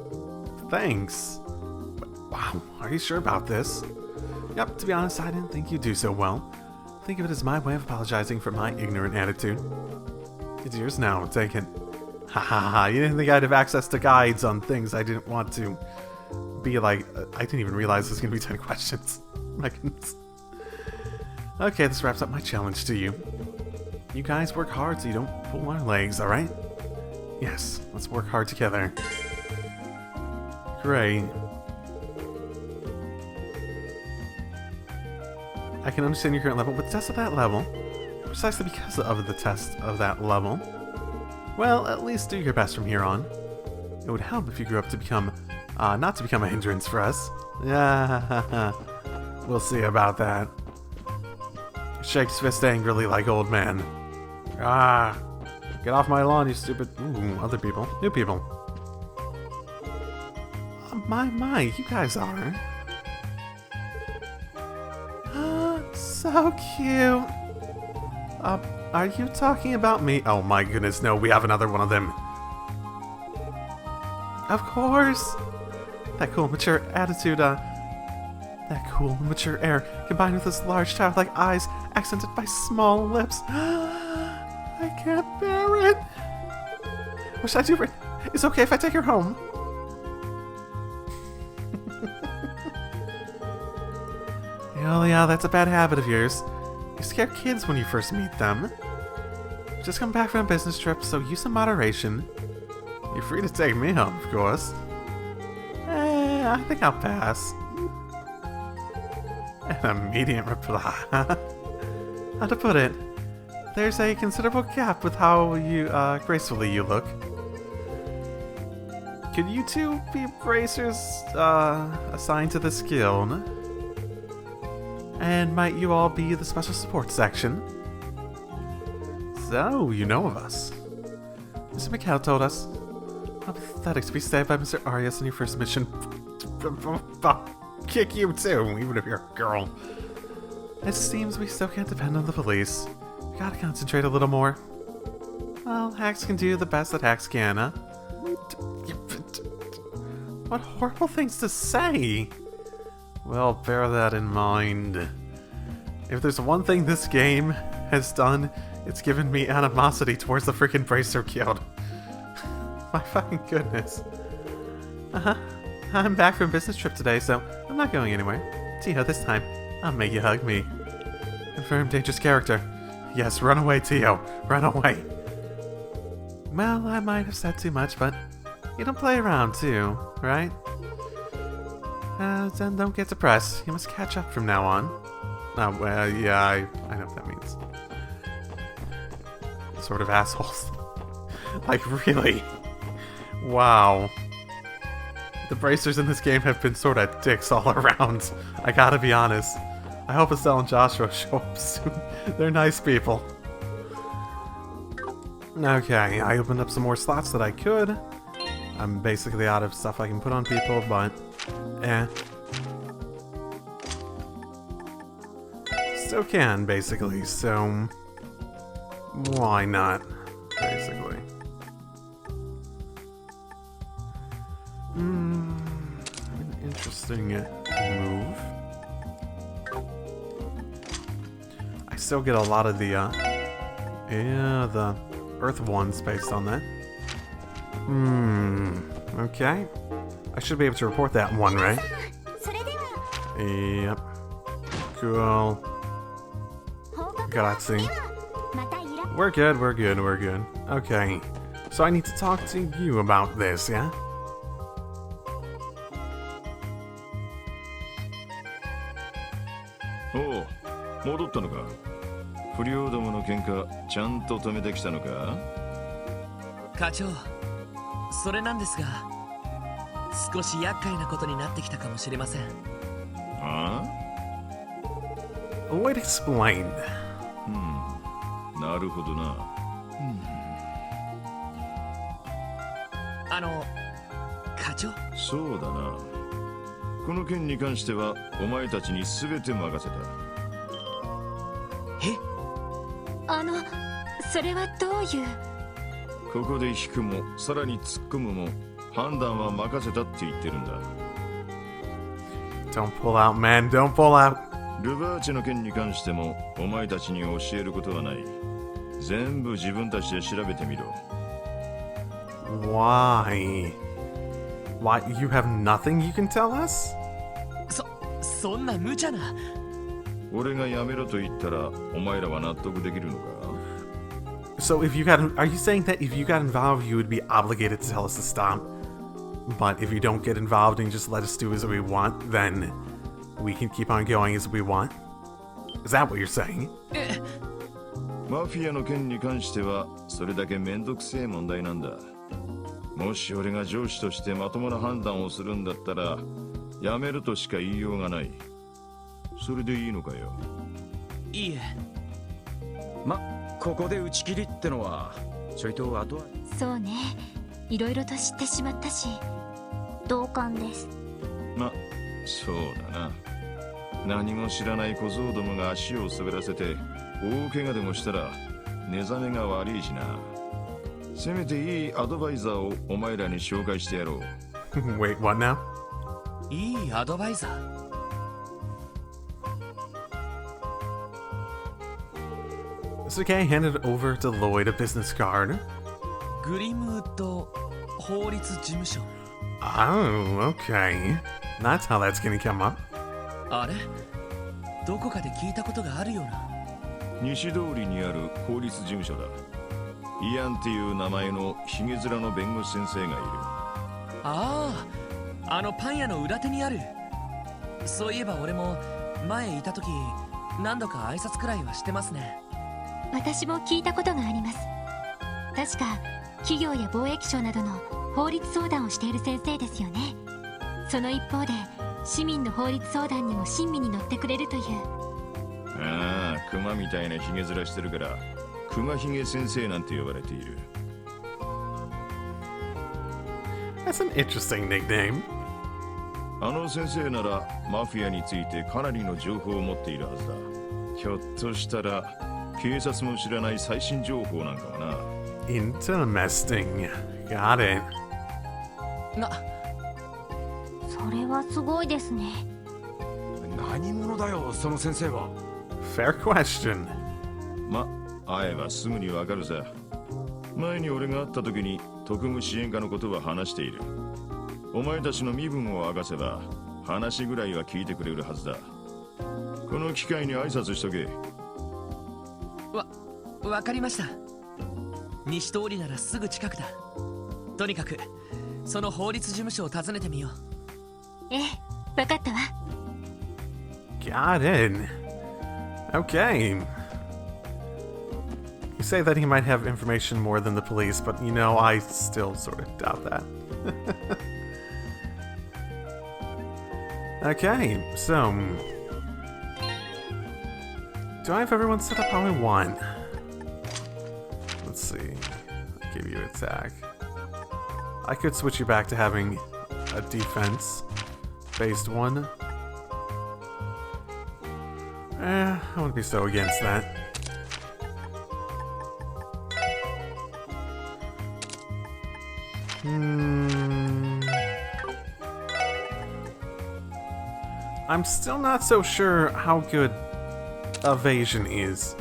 thanks. Wow, are you sure about this? Yep, to be honest, I didn't think you'd do so well. Think of it as my way of apologizing for my ignorant attitude. It's yours now, take it. Ha ha ha, you didn't think I'd have access to guides on things I didn't want to be like... I didn't even realize there's gonna be 10 questions. My goodness. Okay, this wraps up my challenge to you. You guys work hard so you don't pull our legs, alright? Yes, let's work hard together. Great. I can understand your current level, but the test of that level, precisely because of the test of that level, well, at least do your best from here on. It would help if you grew up to become, not to become a hindrance for us. Yeah, we'll see about that. Shakes fist angrily like old man. Ah, get off my lawn, you stupid... Ooh, other people. New people. Oh, my, you guys are. So cute. Are you talking about me? Oh my goodness, no, we have another one of them. Of course. That cool, mature attitude, that cool, mature air, combined with his large, childlike eyes, accented by small lips. I can't bear it. What should I do? It's okay if I take her home. Oh yeah, that's a bad habit of yours. You scare kids when you first meet them. Just come back from a business trip, so use some moderation. You're free to take me home, of course. Yeah, I think I'll pass. An immediate reply. How to put it? There's a considerable gap with how gracefully you look. Could you two be bracers assigned to the skill? And might you all be the special support section? So, you know of us. Mr. McHale told us. How pathetic to be saved by Mr. Arias in your first mission. I'll kick you too, even if you're a girl. It seems we still can't depend on the police. We gotta concentrate a little more. Well, hacks can do the best that hacks can, huh? What horrible things to say! Well, bear that in mind. If there's one thing this game has done, it's given me animosity towards the freaking Bracer Guild. My fucking goodness. I'm back from a business trip today, so I'm not going anywhere. Tio, this time, I'll make you hug me. Confirmed dangerous character. Yes, run away, Tio. Run away. Well, I might have said too much, but you don't play around too, right? Then don't get depressed. You must catch up from now on. Oh, well, yeah, I know what that means. Sort of assholes. Like, really? Wow. The bracers in this game have been sort of dicks all around. I gotta be honest. I hope Estelle and Joshua show up soon. They're nice people. Okay, I opened up some more slots that I could. I'm basically out of stuff I can put on people, but still can, basically, so why not, basically. An interesting move. I still get a lot of the Earth ones based on that. Okay. I should be able to report that one, right? Yep. Cool. Grazie. We're good, we're good, we're good. Okay. So I need to talk to you about this, yeah? Oh, 戻ったのか。不良どもの喧嘩ちゃんと止めてきたのか。課長、それなんですが、少し厄介なことになってきたかもしれません。ああ Lloyd explained. なるほどな。課長。そうだな。この件に関してはお前たちに全て任せた。え？それはどういう？ここで引くもさらに突っ込むも判断は任せたって言ってるんだ。Don't pull out, man. Don't pull out. ルバーチェの件に関してもお前たちに教えることはない。全部自分たちで調べてみろ。Why? Why? You have nothing you can tell us? そんな無茶な。俺がやめろと言ったらお前らは納得できるのか？ So if you are you saying that if you got involved, you would be obligated to tell us to stop? But if you don't get involved and just let us do as we want, then we can keep on going as we want? Is that what you're saying? マフィアの件に関してはそれだけめんどくせえ問題なんだ。もし俺が上司としてまともな判断をするんだったらやめるとしか言いようがない。それでいいのかよ。いいえ。ここで打ち切りってのはちょいと後は。そうね。いろいろと知ってしまったし、同感です。そうだな。何も知らない小僧どもが足を滑らせて大怪我でもしたら寝覚めが悪いしな。せめていいアドバイザーをお前らに紹介してやろう。Wait, what now? いいアドバイザー。So Kay handed over to Lloyd a business card. グリムウッド法律事務所。Oh, okay. That's how that's gonna come up. あれ？どこかで聞いたことがあるような。西通りにある法律事務所だ。イアンっていう名前のヒゲ面の弁護士先生がいる。ああのパン屋の裏手にある。そういえば俺も前いた時何度か挨拶くらいはしてますね。私も聞いたことがあります。確か企業や貿易省などの法律相談をしている先生ですよね。その一方で市民の法律相談にも親身に乗ってくれるという。ああ、クマみたいなヒゲ面してるからクマヒゲ先生なんて呼ばれている。 That's an interesting nickname. あの先生ならマフィアについてかなりの情報を持っているはずだ。ひょっとしたら警察も知らない最新情報なんかもな。Interesting. Got it. それはすごいですね。何者だよその先生は。 Fair question. ま、会えばすぐにわかるさ。前に俺が会った時に特務支援課のことは話している。お前たちの身分を明かせば話ぐらいは聞いてくれるはずだ。この機会に挨拶しとけ。わかりました。西通りならすぐ近くだ。とにかくその法律事務所を訪ねてみよう。ええ、わかったわ。Got it. Okay. You say that he might have information more than the police, but you know, I still sort of doubt that. Okay, so... do I have everyone set up how I want? Let's see. I'll give you attack. I could switch you back to having a defense-based one. I wouldn't be so against that. I'm still not so sure how good evasion is.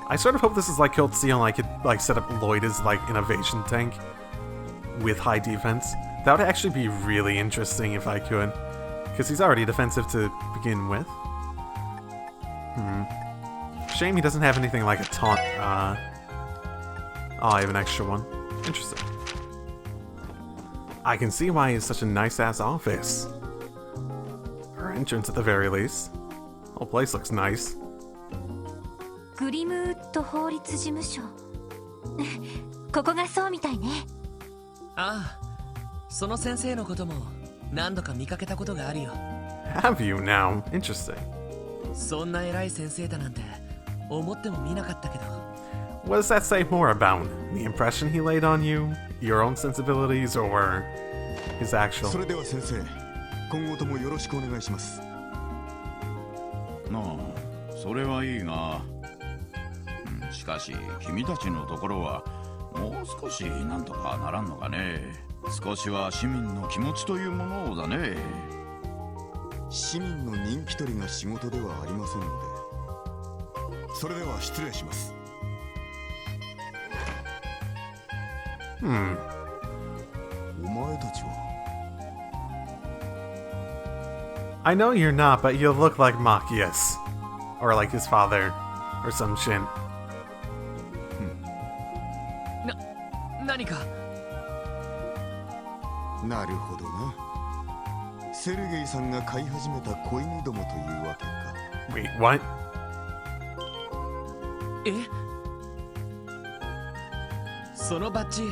I sort of hope this is like Kilt Seal and I could like set up Lloyd as like an evasion tank with high defense. That would actually be really interesting if I could, because he's already defensive to begin with. Shame he doesn't have anything like a taunt. Oh, I have an extra one. Interesting. I can see why it's such a nice-ass office. Or entrance at the very least. The whole place looks nice. グリムウッド法律事務所。ここがそうみたいね。ああ、その先生のことも何度か見かけたことがあるよ。Have you now? Interesting. そんな偉い先生だなんて思ってもみなかったけど。What does that say more about? The impression he laid on you? Your own sensibilities? Or his actual... それでは先生、今後ともよろしくお願いします。なあ、それはいいが、しかし君たちのところはもう少しなんとかならんのかね。少しは市民の気持ちというものをだね。市民の人気取りが仕事ではありませんので。それでは失礼します。お前たちは I know you're not, but you look like Machias. Or like his father. Or some shit. 何か。なるほどな。セルゲイさんが飼い始めた子犬どもというわけか。Wait, what? え？そのバッジ、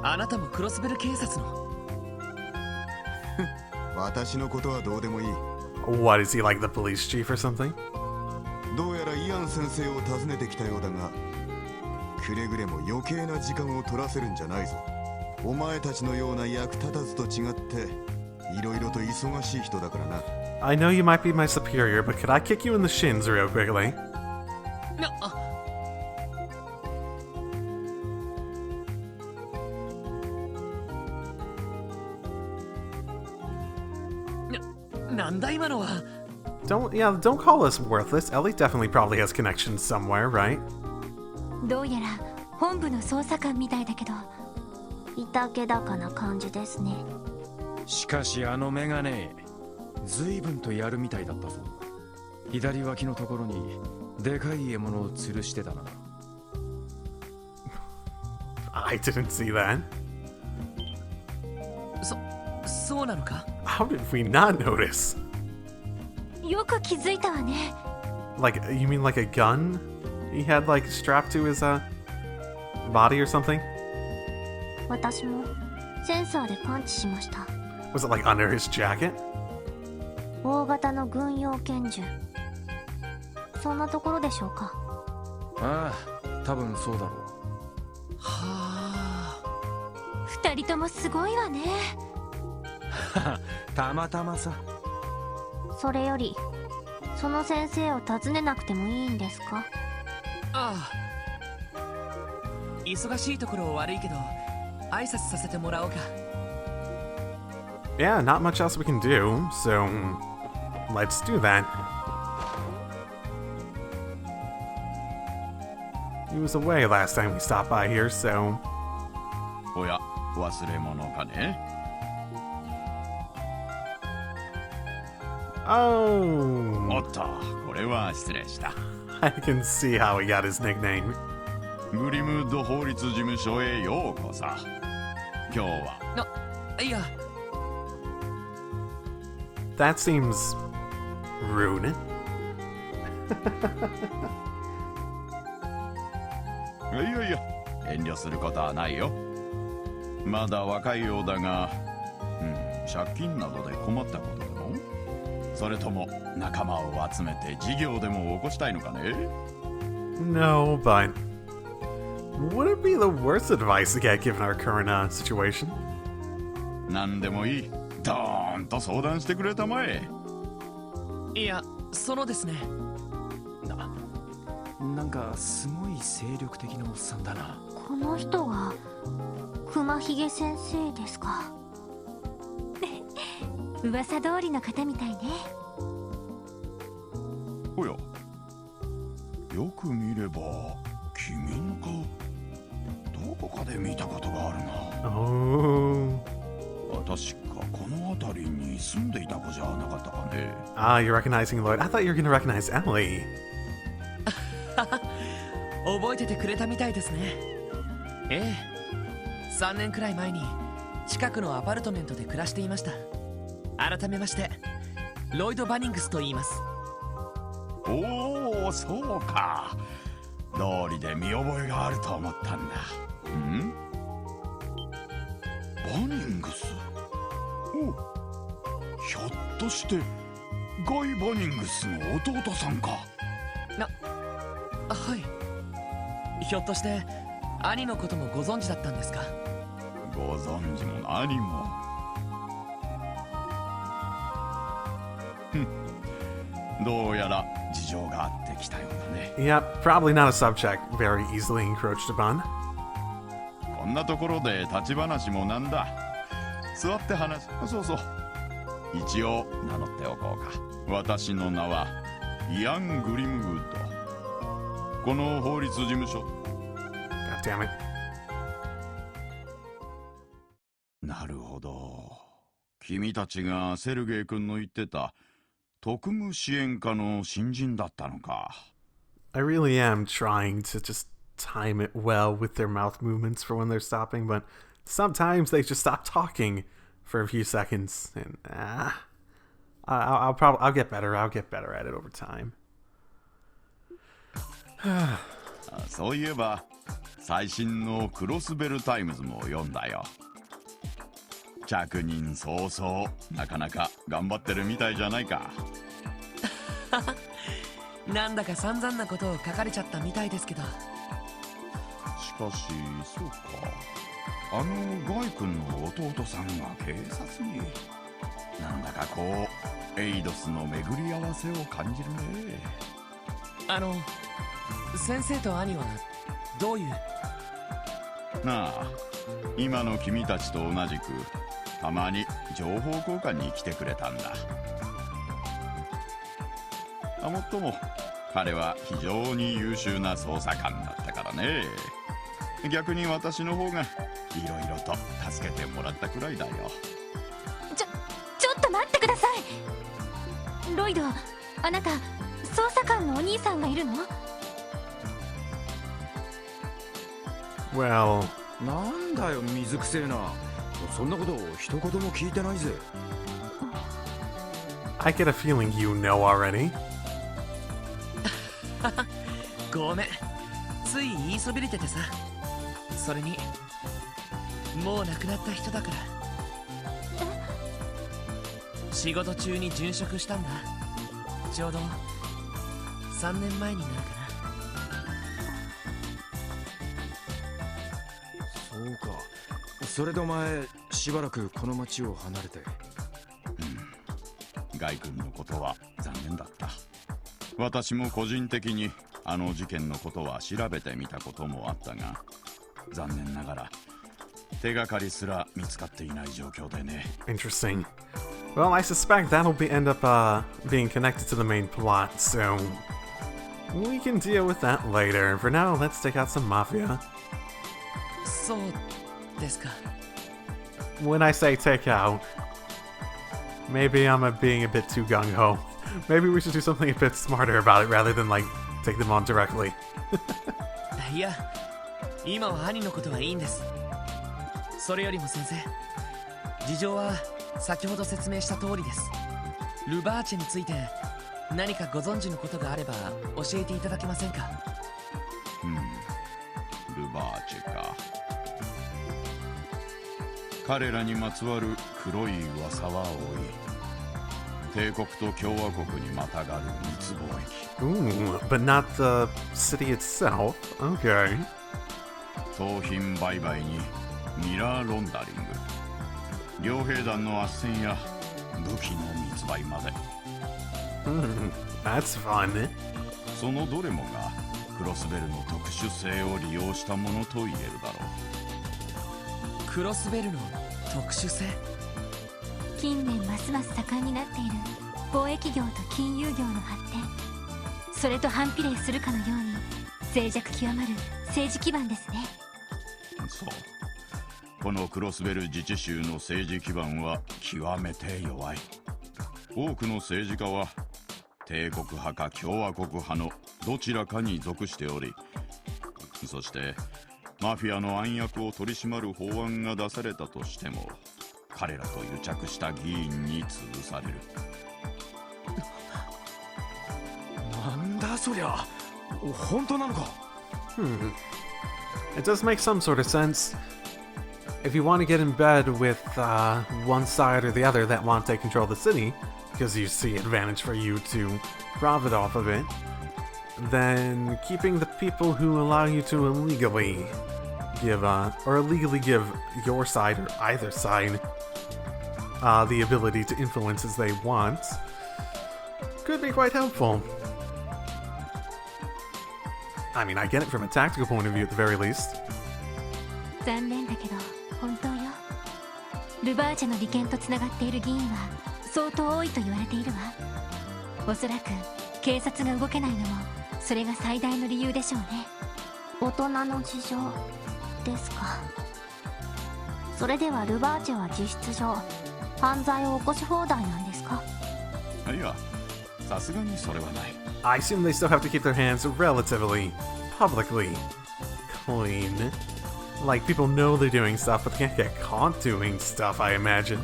あなたもクロスベル警察の？私のことはどうでもいい。What, is he like the police chief or something? どうやらイアン先生を訪ねてきたようだが、くれぐれも余計な時間を取らせるんじゃないぞ。お前たちのような役立たずと違っていろいろと忙しい人だからな。 I know you might be my superior, but could I kick you in the shins real quickly? なんだ今のは。 Don't call us worthless. Ellie definitely probably has connections somewhere, right? どうやら本部の捜査官みたいだけど。いたけだかな感じですね。しかしあのメガネ、随分とやるみたいだったぞ。左脇のところにでかい獲物を吊るしてたな。I didn't see that. そうなのか？ How did we not notice? よく気づいたわね。 Like, you mean like a gun? He had like strapped to his body or something? 私もセンサーで感知しました。 Was it like under his jacket? 大型の軍用拳銃。そんなところでしょうか。ああ、多分そうだろう。はあ。二人ともすごいわね。たまたまさ。それよりその先生を訪ねなくてもいいんですか？ああ。忙しいところ悪いけど挨拶させてもらおうか。 Yeah, not much else we can do, so let's do that. He was away last time we stopped by here, so... おや、忘れ物かね。 Oh! おっと、これは失礼した。 I can see how he got his nickname. グリムウッド法律事務所へようこそ。今日はいや、 That seems rude. いやいや、遠慮することはないよ。まだ若いようだが、借金などで困ったことでも？それとも仲間を集めて事業でも起こしたいのかね？ No, but would it be the worst advice to get given our current situation? 何でもいい。ドーンと相談してくれたまえ。いや、そのですね。なんかすごい精力的なおっさんだな。この人が熊ひげ先生ですか？噂通りの方みたいね。おや、よく見れば君の顔どこかで見たことがあるな。 Oh. 確かこの辺りに住んでいた子じゃなかったかね。 Ah, you're recognizing Lloyd. I thought you were gonna recognize Emily. 覚えててくれたみたいですね。ええ、3年くらい前に近くのアパルトメントで暮らしていました。改めましてロイド・バニングスと言います。おお、そうか。道理で見覚えがあると思ったんだ。バニングス。お、ひょっとしてガイ・バニングスの弟さんか。はい。ひょっとして兄のこともご存知だったんですか？ご存知も何も。どうやら事情があってきたようだね。 Yep, probably not a subject very easily encroached upon. こんなところで立ち話もなんだ。座って話。そうそう。一応名乗っておこうか。私の名はイアン・グリムウッド。この法律事務所。 God damn it. なるほど。君たちがセルゲイ君の言ってた特務支援課の新人だったのか。 I really am trying to just time it well with their mouth movements for when they're stopping, but sometimes they just stop talking for a few seconds, and I'll get better. I'll get better at it over time. そういえば最新のクロスベルタイムズも読んだよ。着任早々なかなか頑張ってるみたいじゃないか。なんだか散々なことを書かれちゃったみたいですけど。しかしそうか、あのガイ君の弟さんが警察に。なんだかこうエイドスの巡り合わせを感じるね。先生と兄はどういう。なあ、今の君たちと同じくたまに情報交換に来てくれたんだ。もっとも彼は非常に優秀な捜査官だったからね。逆に私の方がいろいろと助けてもらったくらいだよ。ちょっと待ってください。ロイド、あなた捜査官のお兄さんがいるの？ Well, なんだよ水くせえな。そんなこと一言も聞いてないぜ。I get a feeling you know already. ごめん、つい言いそびれててさ。それにもう亡くなった人だから。仕事中に殉職したんだ。ちょうど3年前になるかな。そうか。それでお前しばらくこの町を離れて。ガイ君のことは残念だった。私も個人的にあの事件のことは調べてみたこともあったが、残念ながら手がかりすら見つかっていない状況でね。 Interesting. Well, I suspect that'll end up being connected to the main plot, so we can deal with that later. For now, let's take out some Mafia. そうですか。 When I say take out, maybe I'm being a bit too gung-ho. Maybe we should do something a bit smarter about it rather than, like, take them on directly. いや、今は兄のことはいいんです。それよりも先生、事情は先ほど説明した通りです。ルバーチェについて何かご存知のことがあれば教えていただけませんか？ルバーチェか。彼らにまつわる黒い噂は多い。帝国と共和国にまたがる密貿易。Ooh, but not the city itself. Okay. 盗品売買にミラーロンダリング、傭兵団の斡旋や武器の密売まで。That's fun. そのどれもがクロスベルの特殊性を利用したものと言えるだろう。クロスベルの特殊性？近年ますます盛んになっている貿易業と金融業の発展、それと反比例するかのように脆弱極まる政治基盤ですね。そう、このクロスベル自治州の政治基盤は極めて弱い。多くの政治家は帝国派か共和国派のどちらかに属しており、そしてマフィアの暗躍を取り締まる法案が出されたとしても、彼らと癒着した議員に潰される。なんだそりゃ、本当なのか？ It does make some sort of sense. If you want to get in bed with one side or the other that want to take control of the city, because you see advantage for you to profit off of it, then keeping the people who allow you to illegally give your side or either side the ability to influence as they want could be quite helpful. I mean, I get it from a tactical point of view at the very least. 残念だけど本当よ。ルバーチェの利権とつながっている議員は相当多いと言われているわ。おそらく警察が動けないのもそれが最大の理由でしょうね。大人の事情ですか。それではルバーチェは実質上犯罪を起こし放題なんですか？いや、さすがにそれはない。I assume they still have to keep their hands relatively publicly clean. Like, people know they're doing stuff, but they can't get caught doing stuff, I imagine.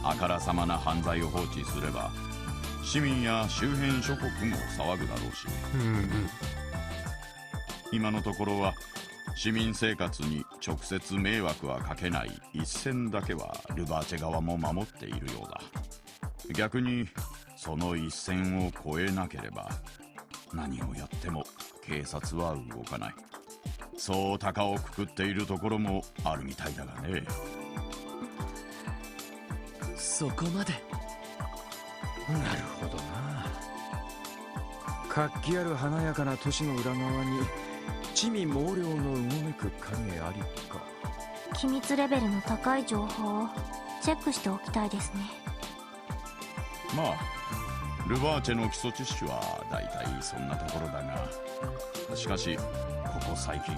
あからさまな犯罪を放置すれば、市民や周辺諸国も騒ぐだろうし、今のところは市民生活に直接迷惑はかけない一線だけはルバーチェ側も守っているようだ。逆にその一線を越えなければ何をやっても警察は動かない。そう高をくくっているところもあるみたいだがね。そこまで。なるほどな。活気ある華やかな都市の裏側に地味猛量のうごめく影ありか。機密レベルの高い情報をチェックしておきたいですね。まあルバーチェの基礎知識はだいたいそんなところだが、しかしここ最近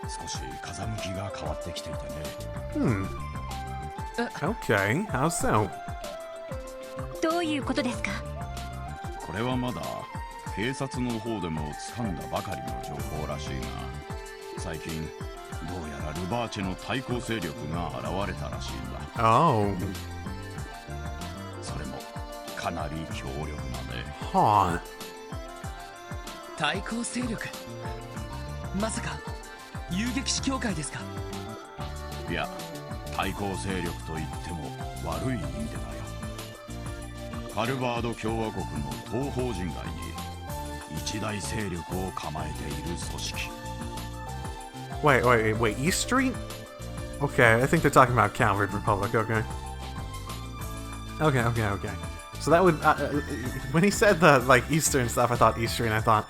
少し風向きが変わってきていてね。Okay, how so? どういうことですか？これはまだ警察の方でも掴んだばかりの情報らしいが、最近どうやらルバーチェの対抗勢力が現れたらしいんだ。Oh. それもかなり強力なね。Huh. 対抗勢力、まさか遊撃士協会ですか？いや、対抗勢力といっても悪い意味でだよ。カルバード共和国の東方人街に一大勢力を構えている組織。 Wait, East Street? Okay, I think they're talking about Calvert Republic, okay. Okay. So that would, when he said the, like, Eastern stuff, I thought East Street, and I thought,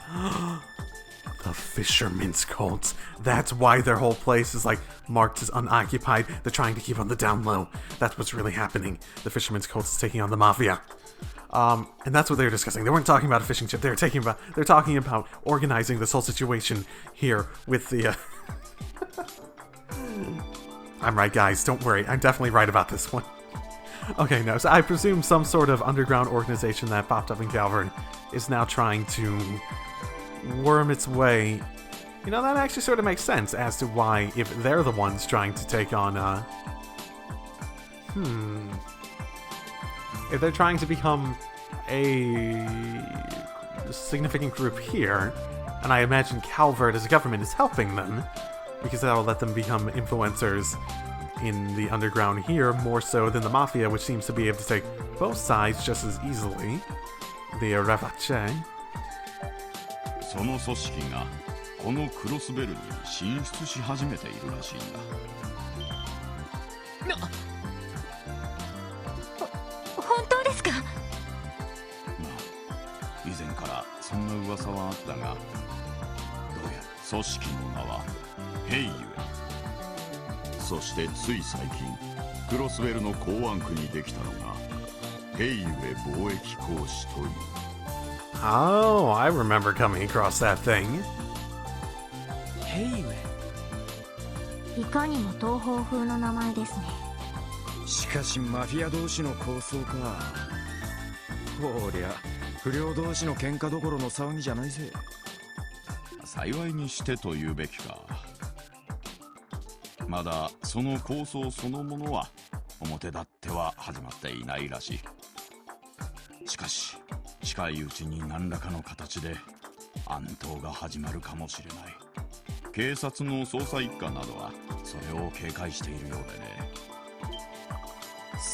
the Fisherman's Cult. That's why their whole place is, like, marked as unoccupied. They're trying to keep on the down low. That's what's really happening. The Fisherman's Cult is taking on the Mafia. And that's what they were discussing. They weren't talking about a fishing ship. They're talking about organizing this whole situation here with the, I'm right, guys. Don't worry. I'm definitely right about this one. Okay, no. So I presume some sort of underground organization that popped up in Calvert is now trying to worm its way. You know, that actually sort of makes sense as to why, if they're the ones trying to take on, if they're trying to become a significant group here, and I imagine Calvert as a government is helping them, because that'll let them become influencers in the underground here, more so than the Mafia, which seems to be able to take both sides just as easily. The Revache. その組織がこのクロスベルに進出し始めているらしいんだ。本当ですか？まあ、以前からそんな噂はあったが、どうやら組織の名はヘイユエ。そしてつい最近、クロスベルの港湾区にできたのがヘイユエ貿易公使という。Oh, I remember coming across that thing. ヘイウェイ。いかにも東方風の名前ですね。しかしマフィア同士の抗争か。こりゃ不良同士の喧嘩どころの騒ぎじゃないぜ。幸いにしてと言うべきか。まだその構想そのものは表立っては始まっていないらしい。しかし近いうちに何らかの形で暗闘が始まるかもしれない。警察の捜査一課などはそれを警戒しているようでね。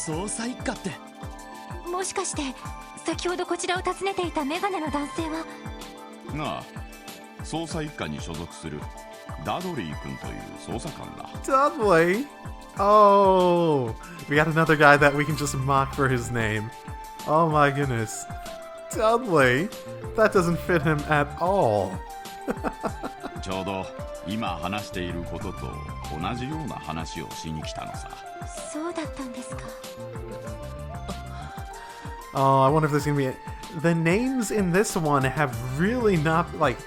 捜査一課って、もしかして先ほどこちらを訪ねていたメガネの男性は？が捜査一課に所属するダドリー君という捜査官だ。Dudley? Oh, we got another guy that we can just mock for his name. Oh my goodness. Dudley? That doesn't fit him at all. ちょうど今話していることと同じような話をしに来たのさ。そうだったんですか。Oh, I wonder if there's gonna be the names in this one have really not, like,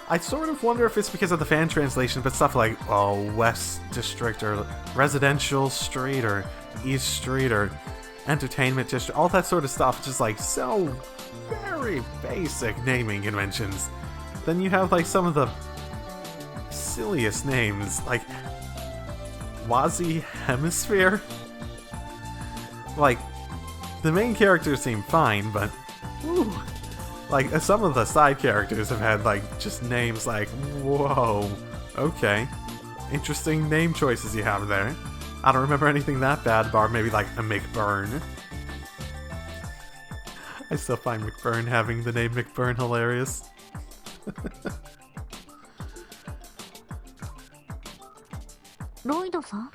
I sort of wonder if it's because of the fan translation, but stuff like, West District or Residential Street or East Street or Entertainment District, all that sort of stuff, just like so very basic naming conventions. Then you have like some of the silliest names, like Wazi Hemisphere. Like, the main characters seem fine, but whew, like some of the side characters have had like just names like, whoa, okay, interesting name choices you have there. I don't remember anything that bad, bar maybe like a McBurn. I still find McBurn having the name McBurn hilarious. Lloyd さん、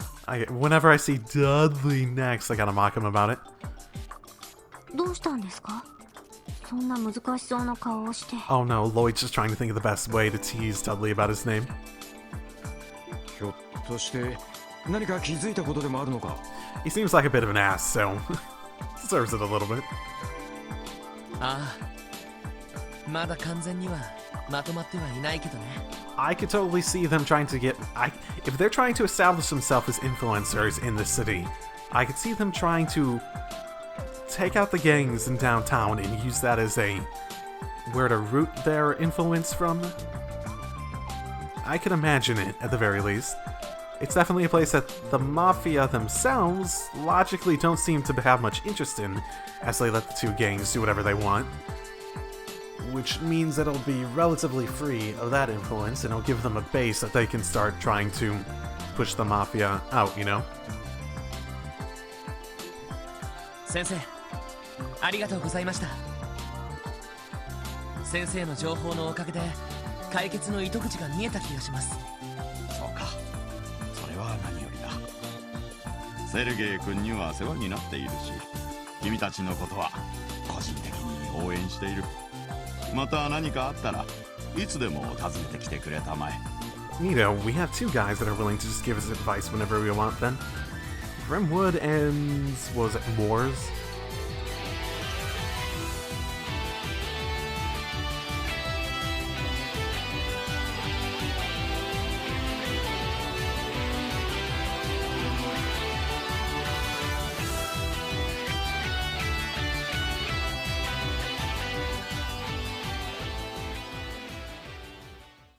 Whenever I see Dudley next, I gotta mock him about it. どうしたんですか？そんな難しそうな顔をして。Oh no, Lloyd's just trying to think of the best way to tease Dudley about his name. ひょっとして何か気づいたことでもあるのか？ He seems like a bit of an ass, so deserves it a little bit. ああ、まだ完全にはまとまってはいないけどね。I could totally see them trying to get... if they're trying to establish themselves as influencers in the city, I could see them trying to take out the gangs in downtown and use that as a... where to root their influence from. I can imagine it, at the very least. It's definitely a place that the Mafia themselves logically don't seem to have much interest in, as they let the two gangs do whatever they want. Which means that it'll be relatively free of that influence, and it'll give them a base that they can start trying to push the Mafia out, you know? 先生、ありがとうございました。先生の情報のおかげで解決の糸口が見えた気がします。そうか、それは何よりだ。セルゲイ君には世話になっているし、君たちのことは個人的に応援している。また何かあったらいつでも訪ねてきてくれたまえ。Neato, we have two guys that are willing to just give us advice whenever we want then. Grimwood and, what was it, Moores?